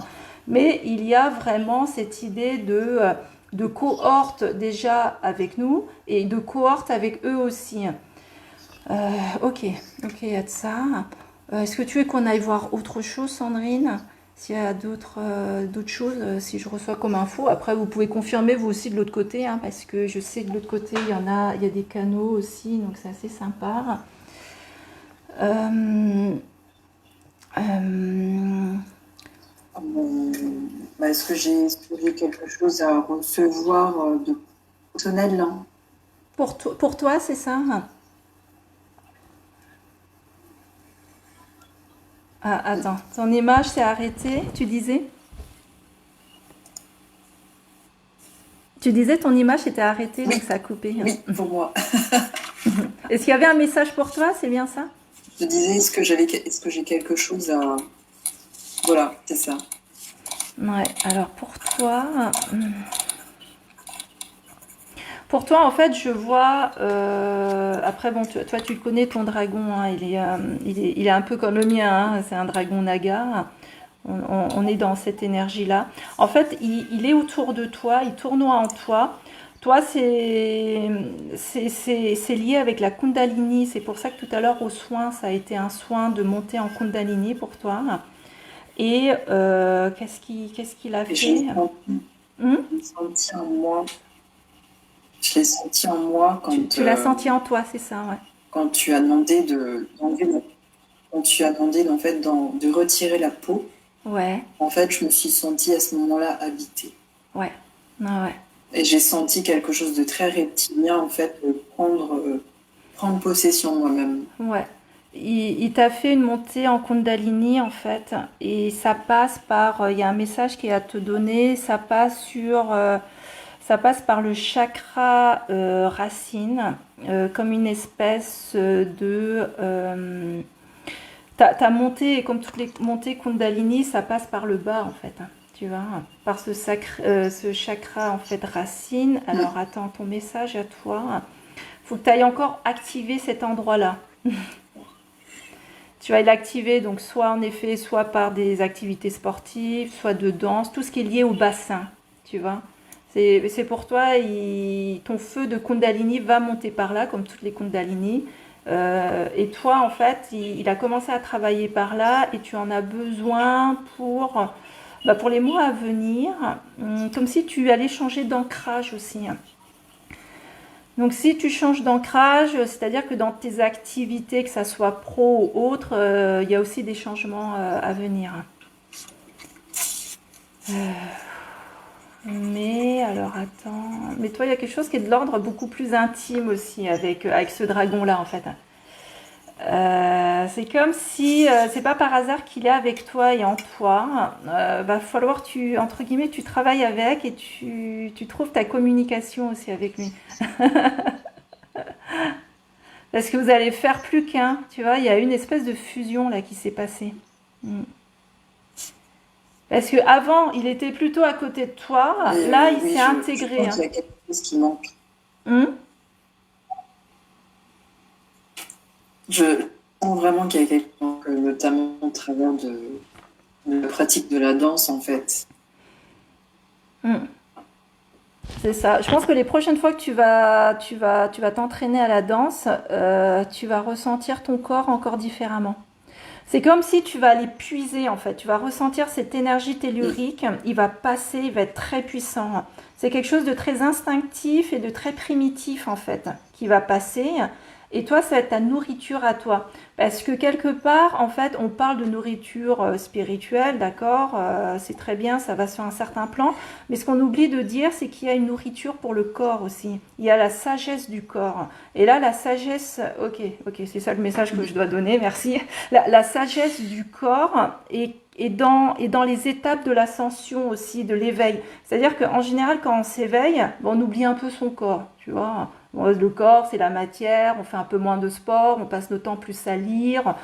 mais il y a vraiment cette idée de cohorte déjà avec nous, et de cohorte avec eux aussi. Ok, il y a de ça. Est-ce que tu veux qu'on aille voir autre chose, Sandrine? S'il y a d'autres choses, si je reçois comme info. Après, vous pouvez confirmer vous aussi de l'autre côté, parce que je sais que de l'autre côté, il y a des canaux aussi, donc c'est assez sympa. Est-ce que j'ai quelque chose à recevoir de personnel là? Pour toi, c'est ça? Ah, attends, ton image s'est arrêtée, tu disais? Tu disais ton image s'était arrêtée, donc Oui, ça a coupé. oui, pour moi. Est-ce qu'il y avait un message pour toi? C'est bien ça? Je disais, est-ce que j'ai quelque chose à... Voilà, c'est ça. Ouais, alors pour toi, en fait, je vois. Après, bon, toi, tu connais ton dragon. Hein, il est un peu comme le mien. Hein, c'est un dragon naga. On est dans cette énergie-là. En fait, il est autour de toi. Il tournoie en toi. Toi, c'est lié avec la Kundalini. C'est pour ça que tout à l'heure, au soin, ça a été un soin de monter en Kundalini pour toi. Et qu'est-ce qu'il a Et fait? Hmm. je l'ai senti en moi. Je l'ai senti en moi Tu l'as senti en toi, c'est ça, ouais. quand tu as demandé quand tu as demandé en fait de retirer la peau. Ouais, En fait, je me suis sentie à ce moment-là habitée. ouais, ah ouais, Et j'ai senti quelque chose de très reptilien, en fait, prendre possession de moi-même. ouais. Il t'a fait une montée en Kundalini, en fait, et ça passe par, il y a un message qui est à te donner, ça passe par le chakra racine, comme une espèce ta montée, comme toutes les montées Kundalini, ça passe par le bas, en fait, hein, tu vois, par ce chakra, en fait, racine. Alors, attends, ton message à toi, faut que tu ailles encore activer cet endroit-là. Tu vas l'activer, donc soit en effet, soit par des activités sportives, soit de danse, tout ce qui est lié au bassin, tu vois. C'est pour toi, ton feu de Kundalini va monter par là, comme toutes les Kundalini. Et toi, en fait, il a commencé à travailler par là et tu en as besoin pour les mois à venir, comme si tu allais changer d'ancrage aussi. Donc si tu changes d'ancrage, c'est-à-dire que dans tes activités, que ça soit pro ou autre, il y a aussi des changements à venir. Mais alors attends, mais toi il y a quelque chose qui est de l'ordre beaucoup plus intime aussi avec ce dragon-là en fait. C'est comme si c'est pas par hasard qu'il est avec toi et en toi. Va falloir entre guillemets tu travailles avec et tu trouves ta communication aussi avec lui. Parce que vous allez faire plus qu'un, tu vois, il y a une espèce de fusion là qui s'est passée. Mm. Parce que avant, il était plutôt à côté de toi, là, il Oui, s'est intégré. Je pense qu'il y a quelque chose qui manque. Hmm. Je sens vraiment qu'il y a quelque chose qui manque, notamment au travers de la pratique de la danse, en fait. Hmm. C'est ça. Je pense que les prochaines fois que tu vas t'entraîner à la danse, tu vas ressentir ton corps encore différemment. C'est comme si tu vas aller puiser en fait. Tu vas ressentir cette énergie tellurique. Il va passer, il va être très puissant. C'est quelque chose de très instinctif et de très primitif en fait qui va passer. Et toi, ça va être ta nourriture à toi. Parce que quelque part, en fait, on parle de nourriture spirituelle, d'accord, c'est très bien, ça va sur un certain plan. Mais ce qu'on oublie de dire, c'est qu'il y a une nourriture pour le corps aussi. Il y a la sagesse du corps. Et là, la sagesse, ok, c'est ça le message que je dois donner, merci. La sagesse du corps est dans les étapes de l'ascension aussi, de l'éveil. C'est-à-dire qu'en général, quand on s'éveille, on oublie un peu son corps, tu vois. Le corps, c'est la matière, on fait un peu moins de sport, on passe notre temps plus à lire,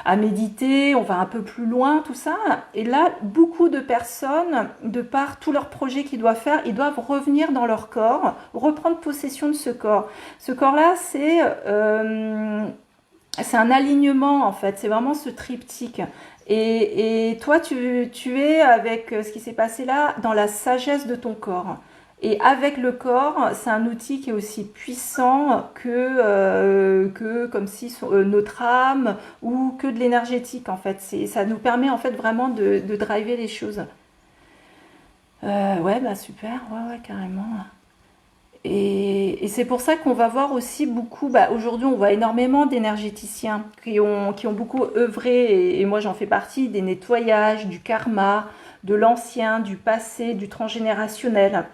à méditer, on va un peu plus loin, tout ça. Et là, beaucoup de personnes, de par tous leurs projets qu'ils doivent faire, ils doivent revenir dans leur corps, reprendre possession de ce corps. Ce corps-là, c'est un alignement, en fait, c'est vraiment ce triptyque. Et toi, tu es, avec ce qui s'est passé là, dans la sagesse de ton corps. Et avec le corps, c'est un outil qui est aussi puissant que comme si notre âme ou que de l'énergétique en fait. Ça nous permet en fait vraiment de driver les choses. Ouais, bah super, ouais, carrément. Et c'est pour ça qu'on va voir aussi beaucoup, aujourd'hui on voit énormément d'énergéticiens qui ont beaucoup œuvré, et moi j'en fais partie, des nettoyages, du karma, de l'ancien, du passé, du transgénérationnel.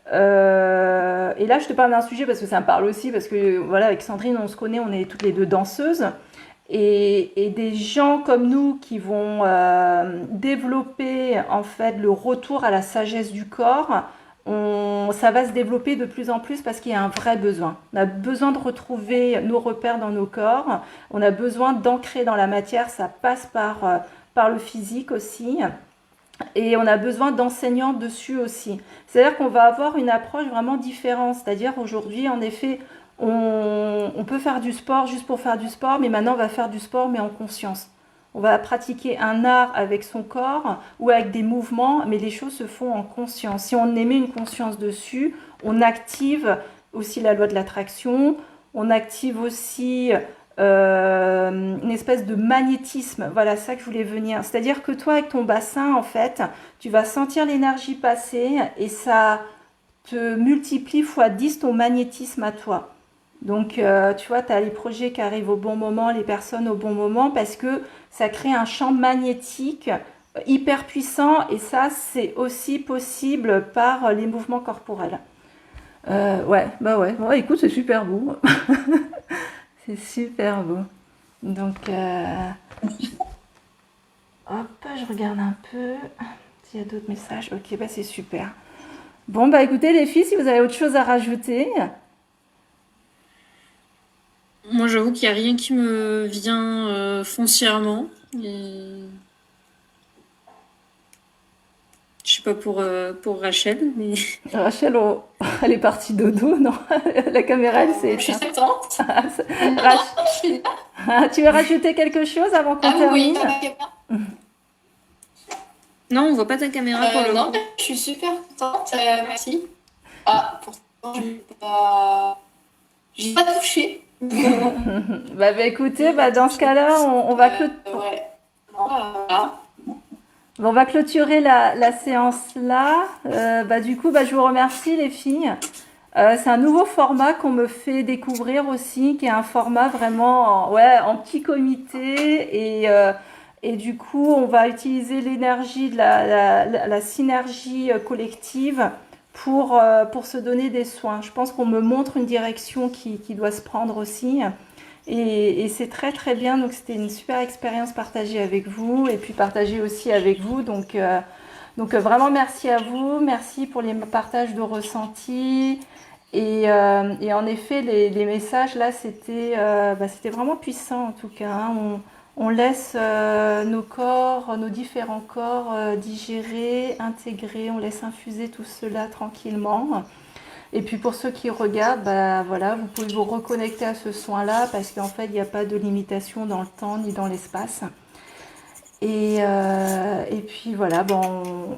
Et là, je te parle d'un sujet parce que ça me parle aussi, parce que voilà, avec Sandrine, on se connaît, on est toutes les deux danseuses. et des gens comme nous qui vont développer en fait le retour à la sagesse du corps, ça va se développer de plus en plus parce qu'il y a un vrai besoin. On a besoin de retrouver nos repères dans nos corps, on a besoin d'ancrer dans la matière, ça passe par le physique aussi. Et on a besoin d'enseignants dessus aussi. C'est-à-dire qu'on va avoir une approche vraiment différente. C'est-à-dire aujourd'hui, en effet, on peut faire du sport juste pour faire du sport, mais maintenant on va faire du sport mais en conscience. On va pratiquer un art avec son corps ou avec des mouvements, mais les choses se font en conscience. Si on émet une conscience dessus, on active aussi la loi de l'attraction, on active aussi une espèce de magnétisme. Voilà, ça que je voulais venir. C'est-à-dire que toi, avec ton bassin, en fait, tu vas sentir l'énergie passer et ça te multiplie fois 10 ton magnétisme à toi. Donc, tu vois, tu as les projets qui arrivent au bon moment, les personnes au bon moment, parce que ça crée un champ magnétique hyper puissant et ça, c'est aussi possible par les mouvements corporels. Ouais, bah ouais. Bon, écoute, c'est super beau. C'est super beau. Donc, hop, je regarde un peu s'il y a d'autres messages. Ok, bah c'est super. Bon, bah écoutez les filles, si vous avez autre chose à rajouter. Moi, j'avoue qu'il n'y a rien qui me vient foncièrement. Et... Je sais pas pour Rachel, mais... Rachel, elle est partie dodo, non? La caméra, elle s'est Je suis éteinte. contente. Tu veux rajouter quelque chose avant qu'on Ah oui, termine? Non, on voit pas ta caméra pour le non, coup. je suis super contente. Merci. Ah, pourtant, j'ai pas touché. Bah écoutez, bah, dans ce cas-là, on va Ouais. Voilà. on va clôturer la séance là. Bah, du coup, bah, je vous remercie les filles. C'est un nouveau format qu'on me fait découvrir aussi, qui est un format vraiment en petit comité. Et du coup, on va utiliser l'énergie de la synergie collective pour se donner des soins. Je pense qu'on me montre une direction qui doit se prendre aussi. Et c'est très très bien. Donc c'était une super expérience partagée avec vous et puis partagée aussi avec vous. Donc vraiment merci à vous. Merci pour les partages de ressentis. Et en effet, les messages là, c'était vraiment puissant en tout cas. Hein. On laisse nos corps, nos différents corps digérer, intégrer, on laisse infuser tout cela tranquillement. Et puis pour ceux qui regardent, bah, voilà, vous pouvez vous reconnecter à ce soin-là parce qu'en fait, il n'y a pas de limitation dans le temps ni dans l'espace. Et puis voilà, bon,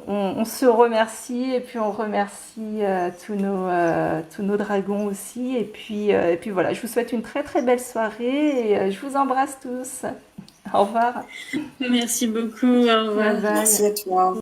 on se remercie et puis on remercie tous nos dragons aussi. Et puis voilà, je vous souhaite une très très belle soirée et je vous embrasse tous. Au revoir. Merci beaucoup. Au revoir. Bye bye. Merci à toi.